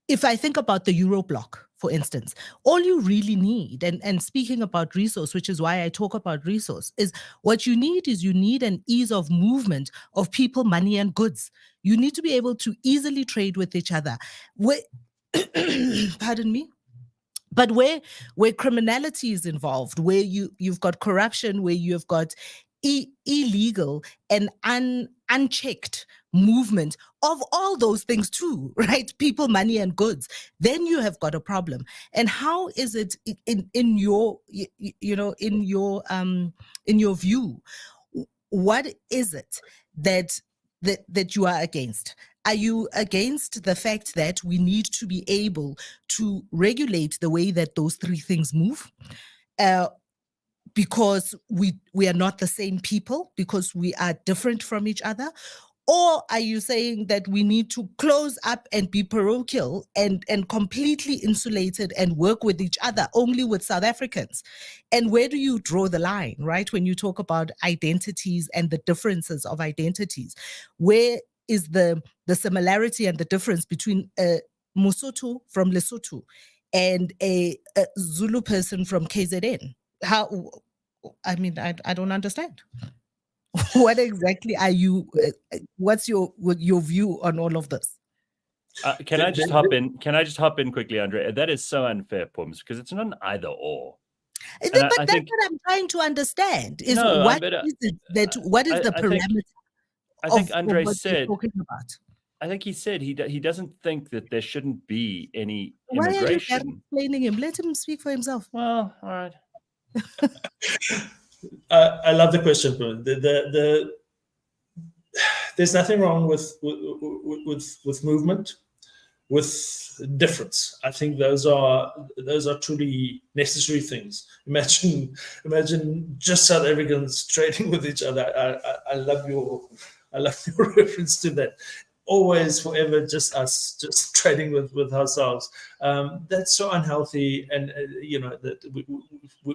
if I think about the Euro bloc, for instance, all you really need, and speaking about resource, which is why I talk about resource, is what you need an ease of movement of people, money, and goods. You need to be able to easily trade with each other. Pardon me? But where criminality is involved, where you've got corruption, where you've got illegal and unchecked movement of all those things too, right? People, money, and goods, then you have got a problem. And how is it in your view? What is it that you are against? Are you against the fact that we need to be able to regulate the way that those three things move? Because we are not the same people, because we are different from each other? Or are you saying that we need to close up and be parochial and completely insulated and work with each other, only with South Africans? And where do you draw the line, right? When you talk about identities and the differences of identities, where is the similarity and the difference between a Mosotho from Lesotho and a Zulu person from KZN? How? I mean, I don't understand. What exactly are you? What's your view on all of this? Can I just hop in? Can I just hop in quickly, Andre? That is so unfair, Pums, because it's not an either or. But that's what I'm trying to understand. Is what is the parameter? I think Andre what said. talking about? I think he said he doesn't think that there shouldn't be any Why immigration. are you explaining him? Let him speak for himself. Well, all right. I love the question. There's nothing wrong with movement, with difference. I think those are truly necessary things. Imagine just South Africans trading with each other. I love your reference to that. Always, forever, just us, just trading with ourselves. That's so unhealthy, and that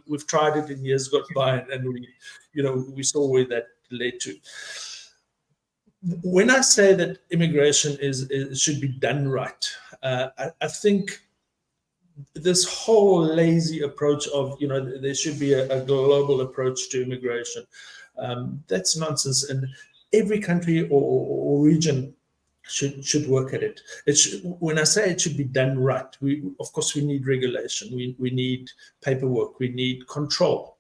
we've tried it in years gone by, and we saw where that led to. When I say that immigration should be done right, I think this whole lazy approach of there should be a global approach to immigration, that's nonsense. And every country or region should work at it. When I say it should be done right, of course we need regulation, we need paperwork, we need control.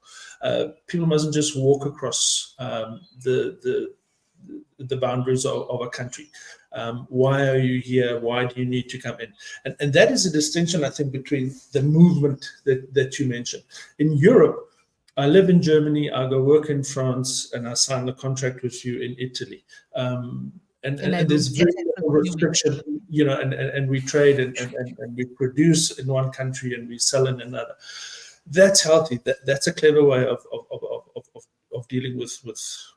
People mustn't just walk across the boundaries of a country. Why are you here? Why do you need to come in? And that is a distinction, I think, between the movement that you mentioned. In Europe, I live in Germany, I go work in France, and I sign a contract with you in Italy. And there's very little restriction, and we trade and we produce in one country and we sell in another. That's healthy. That's a clever way of dealing with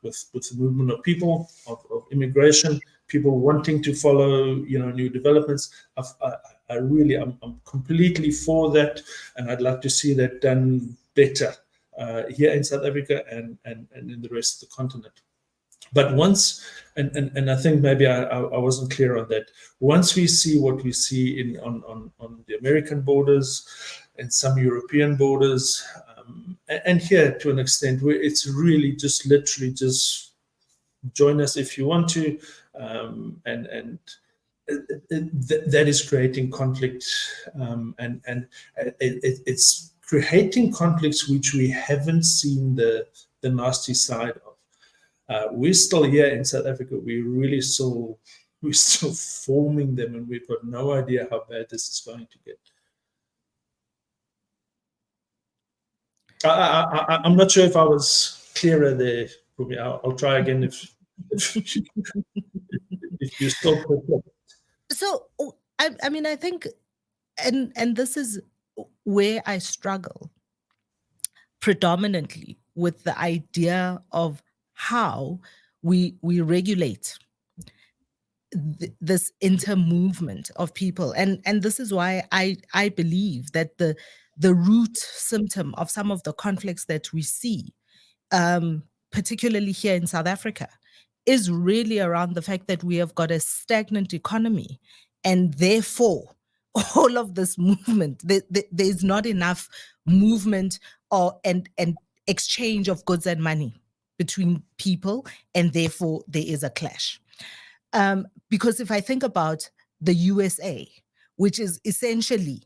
the movement of people, of immigration, people wanting to follow new developments. I'm completely for that, and I'd like to see that done better here in South Africa and in the rest of the continent. But once, and I think maybe I wasn't clear on that, once we see what we see on the American borders and some European borders, And here, to an extent, where it's really just literally just join us if you want to, and that is creating conflict, and it's creating conflicts which we haven't seen the nasty side of. We're still here in South Africa. We're still forming them, and we've got no idea how bad this is going to get. I'm not sure if I was clearer there, Phumi. I'll try again if you still perplexed. So I mean, I think, and this is where I struggle predominantly with the idea of how we regulate this intermovement of people, and this is why I believe that the root symptom of some of the conflicts that we see, particularly here in South Africa, is really around the fact that we have got a stagnant economy, and therefore all of this movement, there's not enough movement and exchange of goods and money between people, and therefore there is a clash. Because if I think about the USA, which is essentially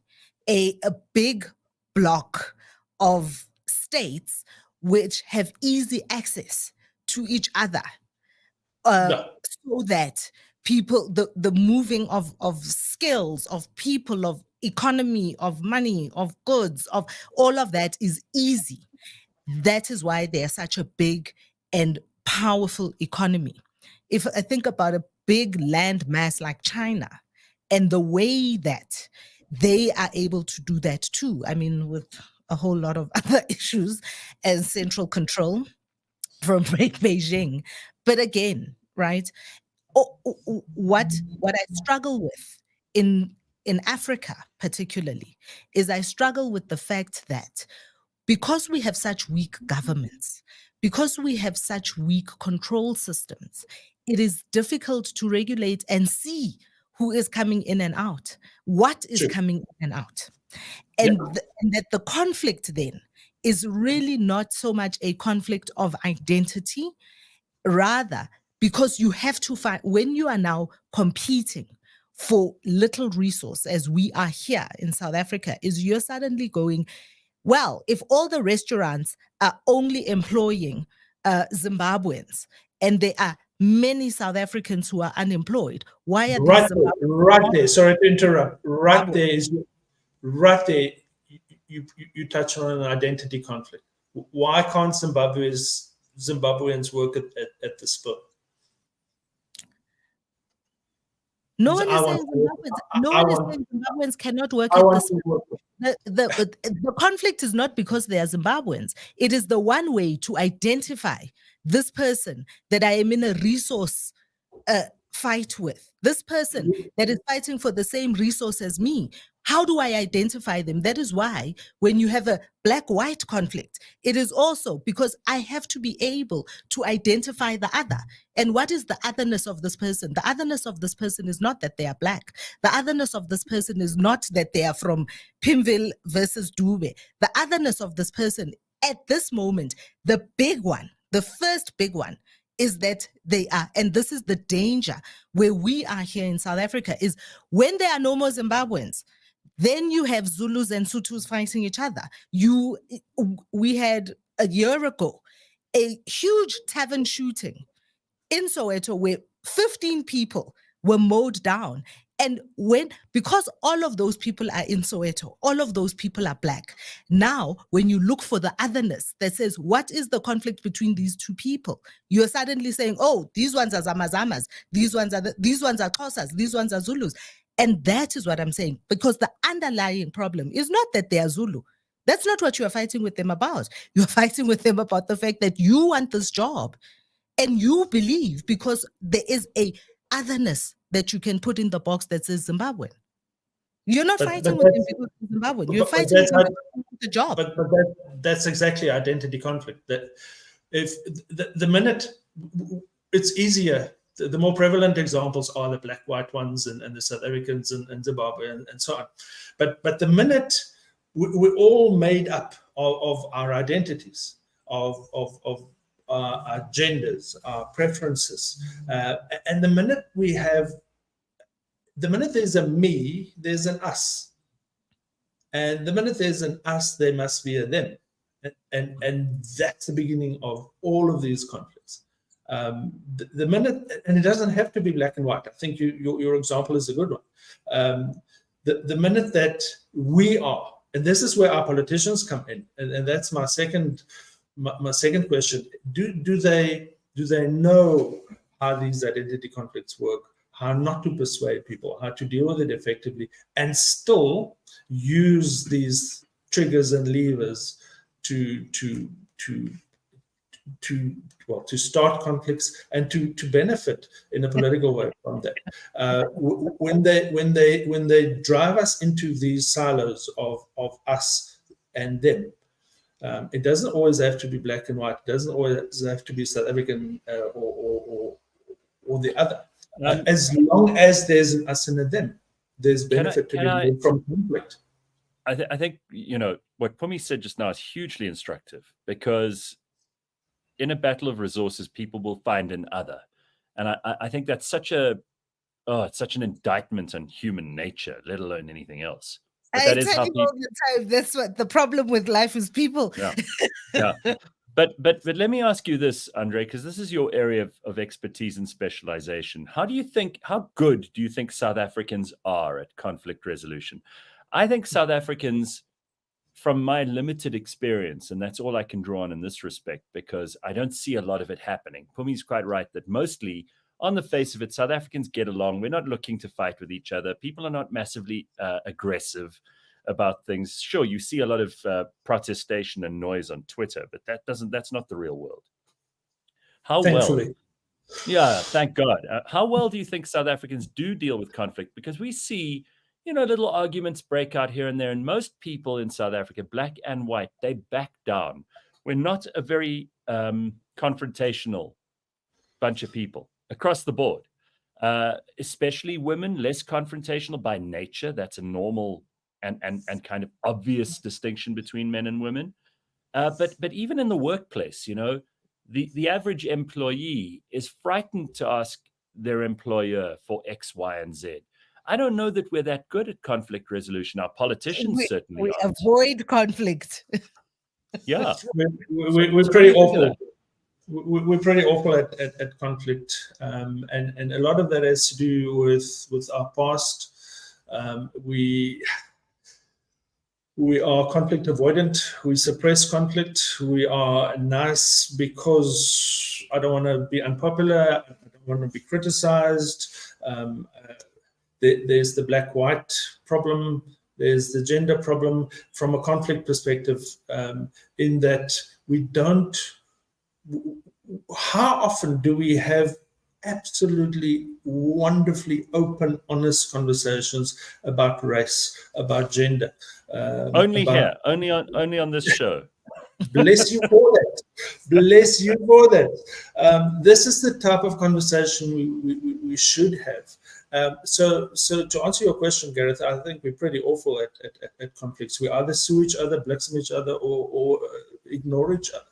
a big block of states which have easy access to each other, so that people, the moving of skills, of people, of economy, of money, of goods, of all of that is easy. That is why they're such a big and powerful economy. If I think about a big land mass like China and the way that they are able to do that too, I mean, with a whole lot of other issues as central control from Beijing. But again, right, what I struggle with in Africa particularly is I struggle with the fact that because we have such weak governments, because we have such weak control systems, it is difficult to regulate and see who is coming in and out, what is coming in and out. And, and that the conflict then is really not so much a conflict of identity, rather, because you have to find, when you are now competing for little resource, as we are here in South Africa, is you're suddenly going, well, if all the restaurants are only employing Zimbabweans and there are many South Africans who are unemployed, why are right there? Sorry to interrupt. Right there, you touch on an identity conflict. Why can't Zimbabweans work at the Spur? No one is saying Zimbabweans cannot work at the Spur. The conflict is not because they are Zimbabweans. It is the one way to identify this person that I am in a resource fight with, this person that is fighting for the same resource as me. How do I identify them? That is why when you have a black-white conflict, it is also because I have to be able to identify the other. And what is the otherness of this person? The otherness of this person is not that they are black. The otherness of this person is not that they are from Pimville versus Dube. The otherness of this person at this moment, the big one, the first big one, is that they are, and this is the danger where we are here in South Africa, is when there are no more Zimbabweans, then you have Zulus and Sutus fighting each other. We had a year ago a huge tavern shooting in Soweto where 15 people were mowed down. And because all of those people are in Soweto, all of those people are black. Now, when you look for the otherness that says, what is the conflict between these two people? You're suddenly saying, oh, these ones are Zamazamas, these ones are Xhosas, these ones are Zulus. And that is what I'm saying, because the underlying problem is not that they are Zulu. That's not what you're fighting with them about. You're fighting with them about the fact that you want this job and you believe because there is a otherness that you can put in the box that says Zimbabwean. You're not fighting with them because it's Zimbabwean. You're fighting with them because the job. But that's exactly identity conflict. That if the minute it's easier, the more prevalent examples are the black-white ones and the South Africans and Zimbabwe and so on. But the minute we're all made up of our identities, of our genders, our preferences. And the minute there's a me, there's an us. And the minute there's an us, there must be a them. And that's the beginning of all of these conflicts. The minute, and it doesn't have to be black and white. I think your example is a good one. The minute that we are, and this is where our politicians come in, and that's my second question. Do they know how these identity conflicts work, how not to persuade people, how to deal with it effectively, and still use these triggers and levers to start conflicts and to benefit in a political way from that. When they drive us into these silos of us and them, it doesn't always have to be black and white. It doesn't always have to be South African or the other. As long as there's an us and a them, there's benefit to be from conflict. I think, what Phumi said just now is hugely instructive, because in a battle of resources, people will find an other. And I think that's it's such an indictment on human nature, let alone anything else. But I tell you all the time, that's what the problem with life is, people. Yeah. But let me ask you this, Andre, because this is your area of expertise and specialization. How good do you think South Africans are at conflict resolution? I think South Africans, from my limited experience, and that's all I can draw on in this respect, because I don't see a lot of it happening. Pumi's quite right that mostly, on the face of it, South Africans get along. We're not looking to fight with each other. People are not massively aggressive about things. Sure, you see a lot of protestation and noise on Twitter, but that's not the real world. Thankfully. Yeah, thank God. How well do you think South Africans do deal with conflict? Because we see, little arguments break out here and there, and most people in South Africa, black and white, they back down. We're not a very confrontational bunch of people across the board, especially women, less confrontational by nature. That's a normal and kind of obvious distinction between men and women. But even in the workplace, the average employee is frightened to ask their employer for X, Y, and Z. I don't know that we're that good at conflict resolution. Our politicians certainly we aren't. Avoid conflict. Yeah. We're pretty awful. We're pretty awful at conflict. And a lot of that has to do with our past. We are conflict avoidant. We suppress conflict. We are nice because I don't want to be unpopular. I don't want to be criticized. There's the black-white problem. There's the gender problem from a conflict perspective, in that we don't. How often do we have absolutely wonderfully open, honest conversations about race, about gender? Only on this show. Bless you for that. Bless you for that. This is the type of conversation we should have. So to answer your question, Gareth, I think we're pretty awful at conflicts. We either sue each other, blacksmith each other, or ignore each other.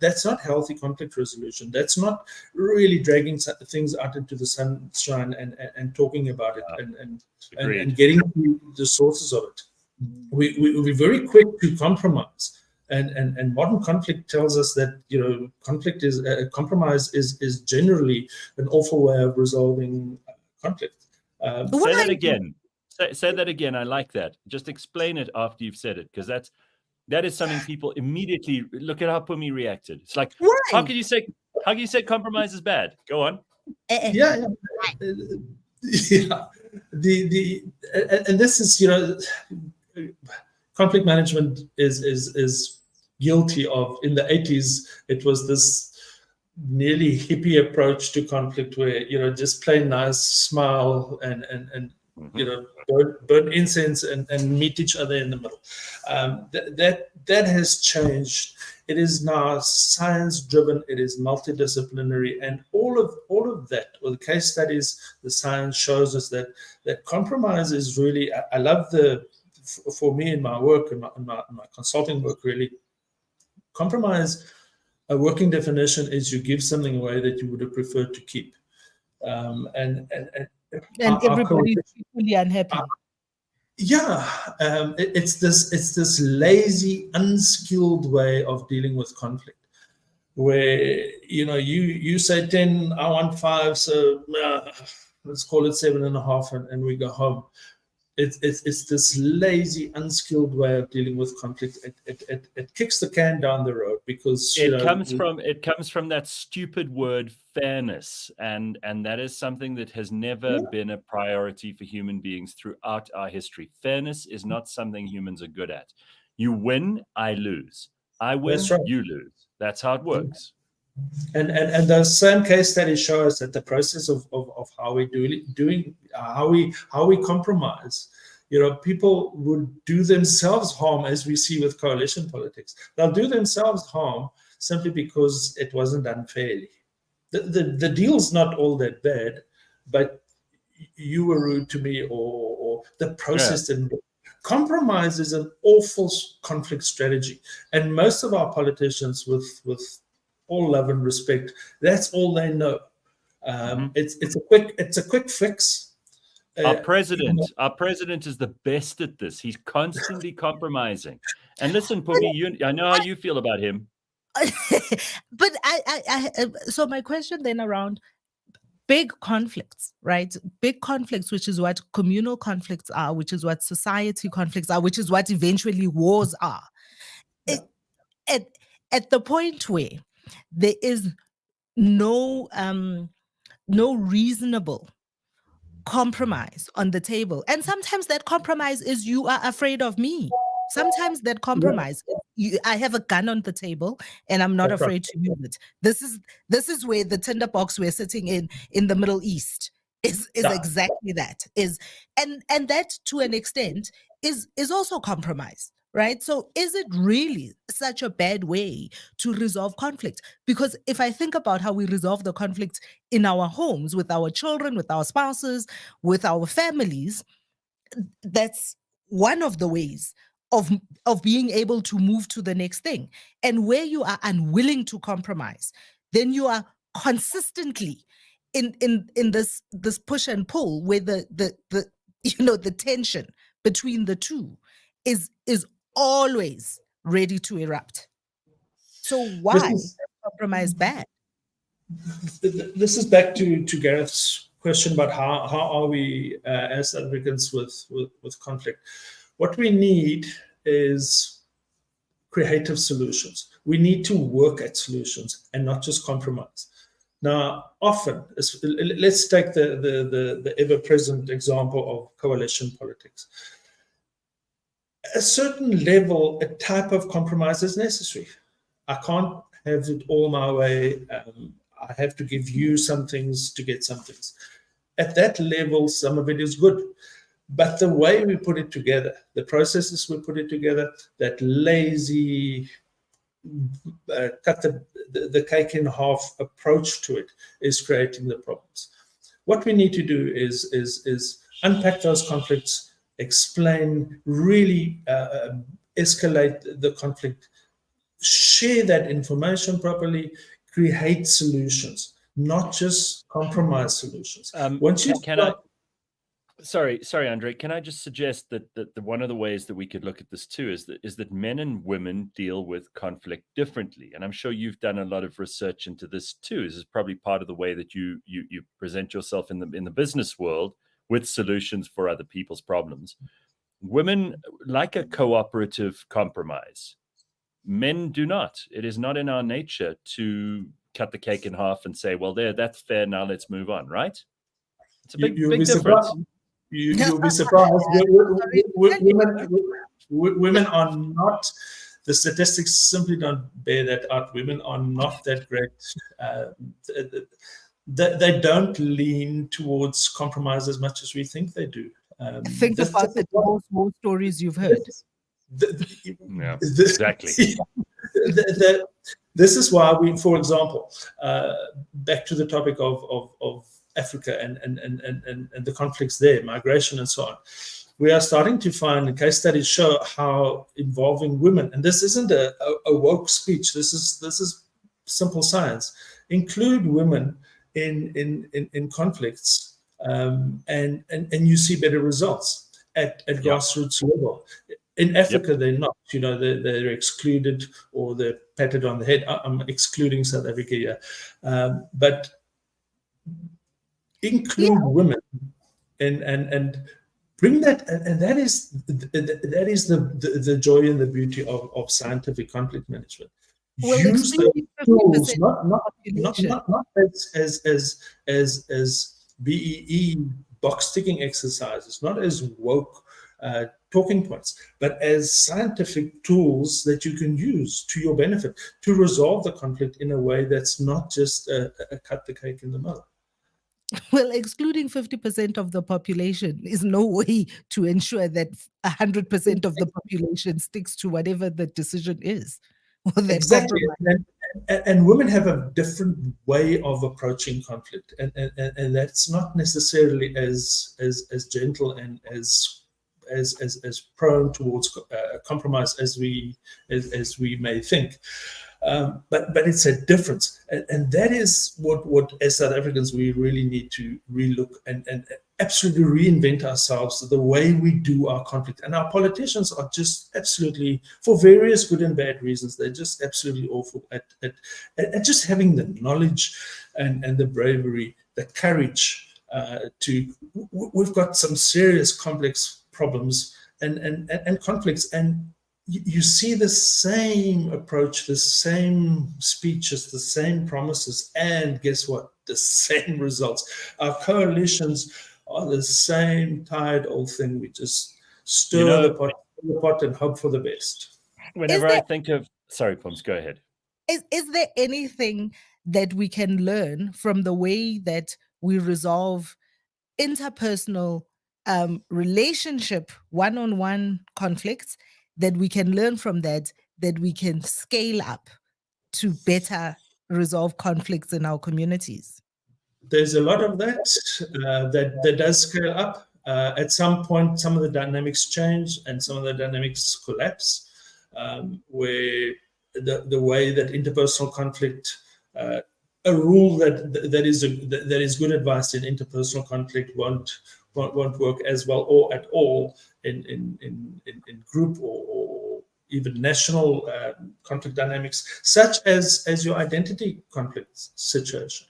That's not healthy conflict resolution. That's not really dragging things out into the sunshine and talking about it and getting to the sources of it. We're very quick to compromise. And modern conflict tells us that conflict is compromise is generally an awful way of resolving conflict. Say that again. Say that again. I like that. Just explain it after you've said it, because that is something people immediately look at how Phumi reacted. It's like, why? How can you say compromise is bad? Go on. Yeah. And this is conflict management is guilty of. In the 80s, it was this nearly hippie approach to conflict where just play nice, smile, and burn incense and meet each other in the middle. That has changed. It is now science driven. It is multidisciplinary, and all of that. Well, the case studies, the science shows us that compromise is really. I love the for me in my work and my consulting work, really, compromise, a working definition is you give something away that you would have preferred to keep. And everybody's equally unhappy. It's this lazy, unskilled way of dealing with conflict, where you say 10, I want 5, so let's call it 7.5, and we go home. It's this lazy, unskilled way of dealing with conflict. It kicks the can down the road because it comes from that stupid word fairness, and that is something that has never been a priority for human beings throughout our history. Fairness is not something humans are good at. You win, I lose. I win, That's right. You lose. That's how it works. And those same case studies show us that the process of how we how we compromise, people would do themselves harm, as we see with coalition politics. They'll do themselves harm simply because it wasn't done fairly. The deal's not all that bad, but you were rude to me, or the process didn't. Compromise is an awful conflict strategy, and most of our politicians, with all love and respect, that's all they know. It's a quick fix. Our president is the best at this. He's constantly compromising. And listen, Phumi, I know how you feel about him. But so my question then around big conflicts, right? Big conflicts, which is what communal conflicts are, which is what society conflicts are, which is what eventually wars are. At the point where there is no reasonable compromise on the table, and sometimes that compromise is you are afraid of me. Sometimes that compromise, I have a gun on the table and I'm not afraid to use it. This is where the tinderbox we're sitting in the Middle East is exactly that. And that to an extent is also compromise. Right? So is it really such a bad way to resolve conflict? Because if I think about how we resolve the conflict in our homes, with our children, with our spouses, with our families, that's one of the ways of being able to move to the next thing. And where you are unwilling to compromise, then you are consistently in this push and pull, where the tension between the two is always ready to erupt. So why is compromise bad? This is back to Gareth's question about how are we as South Africans with conflict. What we need is creative solutions. We need to work at solutions and not just compromise. Now, often, let's take the ever-present example of coalition politics. A certain level, a type of compromise is necessary. I can't have it all my way. I have to give you some things to get some things. At that level, some of it is good. But the way we put it together, the processes we put it together, that lazy, cut the cake in half approach to it is creating the problems. What we need to do is unpack those conflicts, explain, really escalate the conflict, share that information properly, create solutions, not just compromise solutions. Sorry, Andre. Can I just suggest that one of the ways that we could look at this too is that men and women deal with conflict differently, and I'm sure you've done a lot of research into this too. This is probably part of the way that you present yourself in the business world with solutions for other people's problems. Women like a cooperative compromise. Men do not. It is not in our nature to cut the cake in half and say, well, that's fair, now let's move on, right? It's a big difference. You'll be surprised. Women are not, the statistics simply don't bear that out. Women are not that great. They don't lean towards compromise as much as we think they do. Think about the most war stories you've heard. Exactly. This is why we, for example, back to the topic of Africa and the conflicts there, migration and so on. we are starting to find, and case studies show how involving women, and this isn't a woke speech, this is simple science, include women in conflicts, and you see better results at grassroots level. In Africa, they're not. They're excluded, or they're patted on the head. I'm excluding South Africa here, but include women and bring that, and that is the joy and the beauty of scientific conflict management. Well, Use the tools, not as BEE box ticking exercises, not as woke talking points, but as scientific tools that you can use to your benefit to resolve the conflict in a way that's not just a cut the cake in the middle. Well, excluding 50% of the population is no way to ensure that 100% of the population sticks to whatever the decision is. Exactly. And women have a different way of approaching conflict, and that's not necessarily as gentle and as prone towards compromise as we may think. But it's a difference, and that is what as South Africans we really need to relook and absolutely reinvent ourselves, the way we do our conflict. And our politicians are just absolutely, for various good and bad reasons, they're just absolutely awful at just having the knowledge and the bravery, the courage we've got some serious complex problems and conflicts, and you see the same approach, the same speeches, the same promises, and guess what? The same results. Our coalitions are the same tired old thing. We just stir the pot and hope for the best. Whenever I think of, sorry, Pums, go ahead. Is there anything that we can learn from the way that we resolve interpersonal relationship, one-on-one conflicts, that we can learn from that we can scale up to better resolve conflicts in our communities? There's a lot of that that does scale up. At some point, some of the dynamics change and some of the dynamics collapse, where the way that interpersonal conflict, a rule that is good advice in interpersonal conflict won't work as well or at all in group or even national conflict dynamics, such as your identity conflict situation.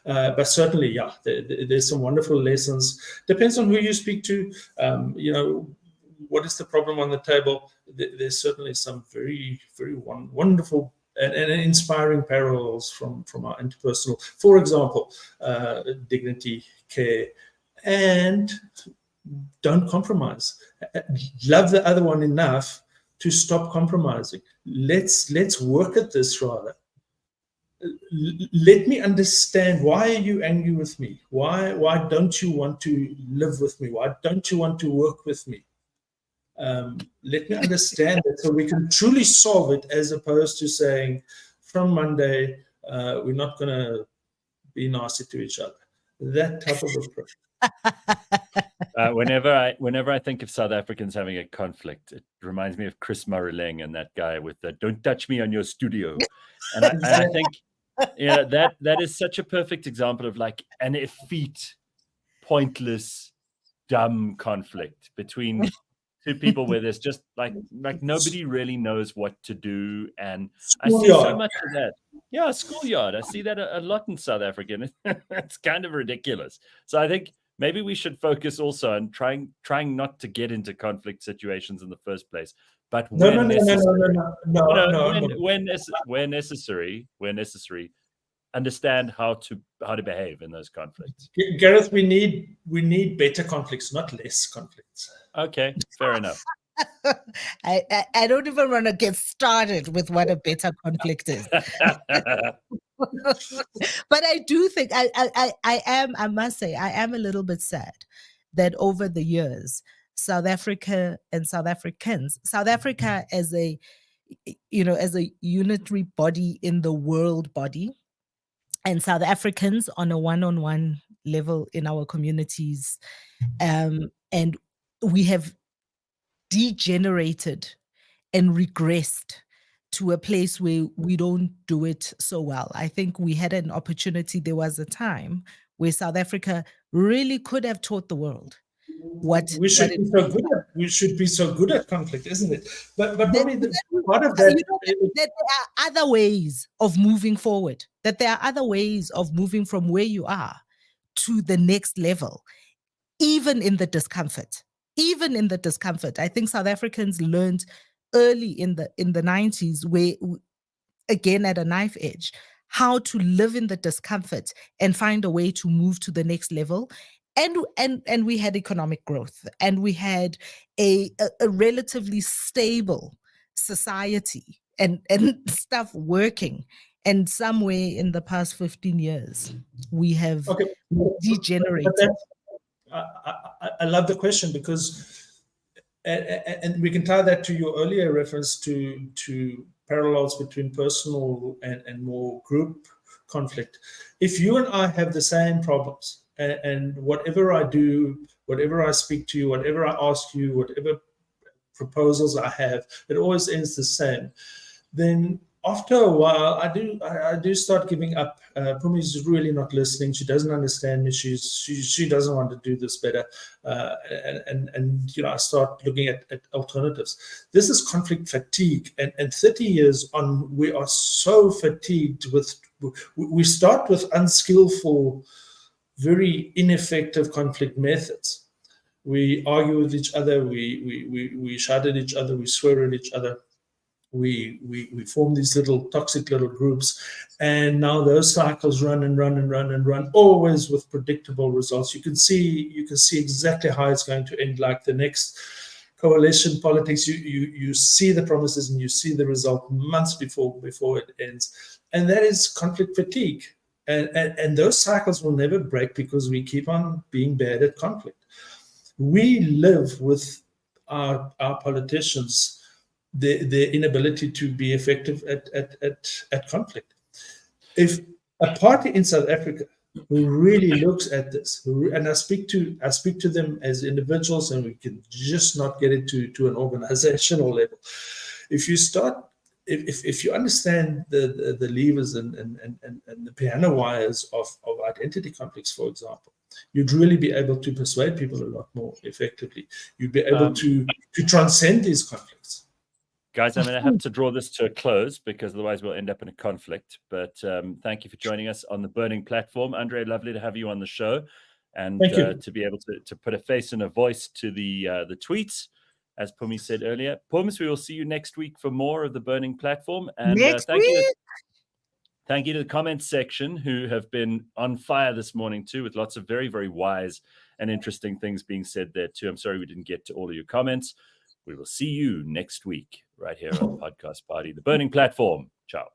But certainly, yeah, there's some wonderful lessons. Depends on who you speak to. What is the problem on the table? There's certainly some very, very wonderful and inspiring parallels from our interpersonal. For example, dignity, care, and don't compromise. Love the other one enough to stop compromising. Let's work at this rather. Let me understand, why are you angry with me? Why don't you want to live with me? Why don't you want to work with me? Let me understand it so we can truly solve it, as opposed to saying from Monday we're not going to be nasty to each other. That type of approach. Whenever I think of South Africans having a conflict, it reminds me of Chris Murreleng and that guy with the "Don't touch me on your studio," and I think that is such a perfect example of like an effete, pointless, dumb conflict between two people where there's just like nobody really knows what to do, and I see so much of that. Yeah, schoolyard. I see that a lot in South Africa. It's kind of ridiculous. So I think maybe we should focus also on trying not to get into conflict situations in the first place, but when necessary, understand how to behave in those conflicts. Gareth, we need better conflicts, not less conflicts. Okay, fair enough. I don't even want to get started with what a better conflict is. But I do think I must say, I am a little bit sad that over the years, South Africa and South Africans, South Africa as a unitary body in the world body, and South Africans on a one-on-one level in our communities, and we have degenerated and regressed to a place where we don't do it so well. I think we had an opportunity. There was a time where South Africa really could have taught the world what we should it be so good at, we should be so good at conflict, isn't it? But probably the part of you that, know, that there are other ways of moving forward, that there are other ways of moving from where you are to the next level, even in the discomfort. Even in the discomfort. I think South Africans learned early in the 90s, where again at a knife edge, how to live in the discomfort and find a way to move to the next level. And we had economic growth, and we had a relatively stable society and stuff working. And somewhere in the past 15 years, we have okay, degenerated. I love the question, because, and we can tie that to your earlier reference to parallels between personal and more group conflict. If you and I have the same problems, and whatever I do, whatever I speak to you, whatever I ask you, whatever proposals I have, it always ends the same, then after a while, I do start giving up. Pumi's really not listening. She doesn't understand me. She doesn't want to do this better. And I start looking at alternatives. This is conflict fatigue. And 30 years on, we are so fatigued with. We start with unskillful, very ineffective conflict methods. We argue with each other. We shout at each other. We swear at each other. We form these little toxic little groups, and now those cycles run and run and run and run, always with predictable results. You can see exactly how it's going to end. Like the next coalition politics, you see the promises and you see the result months before it ends, and that is conflict fatigue. And those cycles will never break, because we keep on being bad at conflict. We live with our politicians, their inability to be effective at conflict. If a party in South Africa who really looks at this, and I speak to them as individuals, and we can just not get it to an organizational level. If you understand the levers and the piano wires of identity conflicts, for example, you'd really be able to persuade people a lot more effectively. You'd be able to transcend these conflicts. Guys, I'm going to have to draw this to a close, because otherwise we'll end up in a conflict. But thank you for joining us on the Burning platform. Andre, lovely to have you on the show, and to be able to put a face and a voice to the tweets, as Phumi said earlier. Phumi, we will see you next week for more of the Burning platform. And thank you to the comments section, who have been on fire this morning too, with lots of very, very wise and interesting things being said there too. I'm sorry we didn't get to all of your comments. We will see you next week right here on Podcast Party, the Burning platform. Ciao.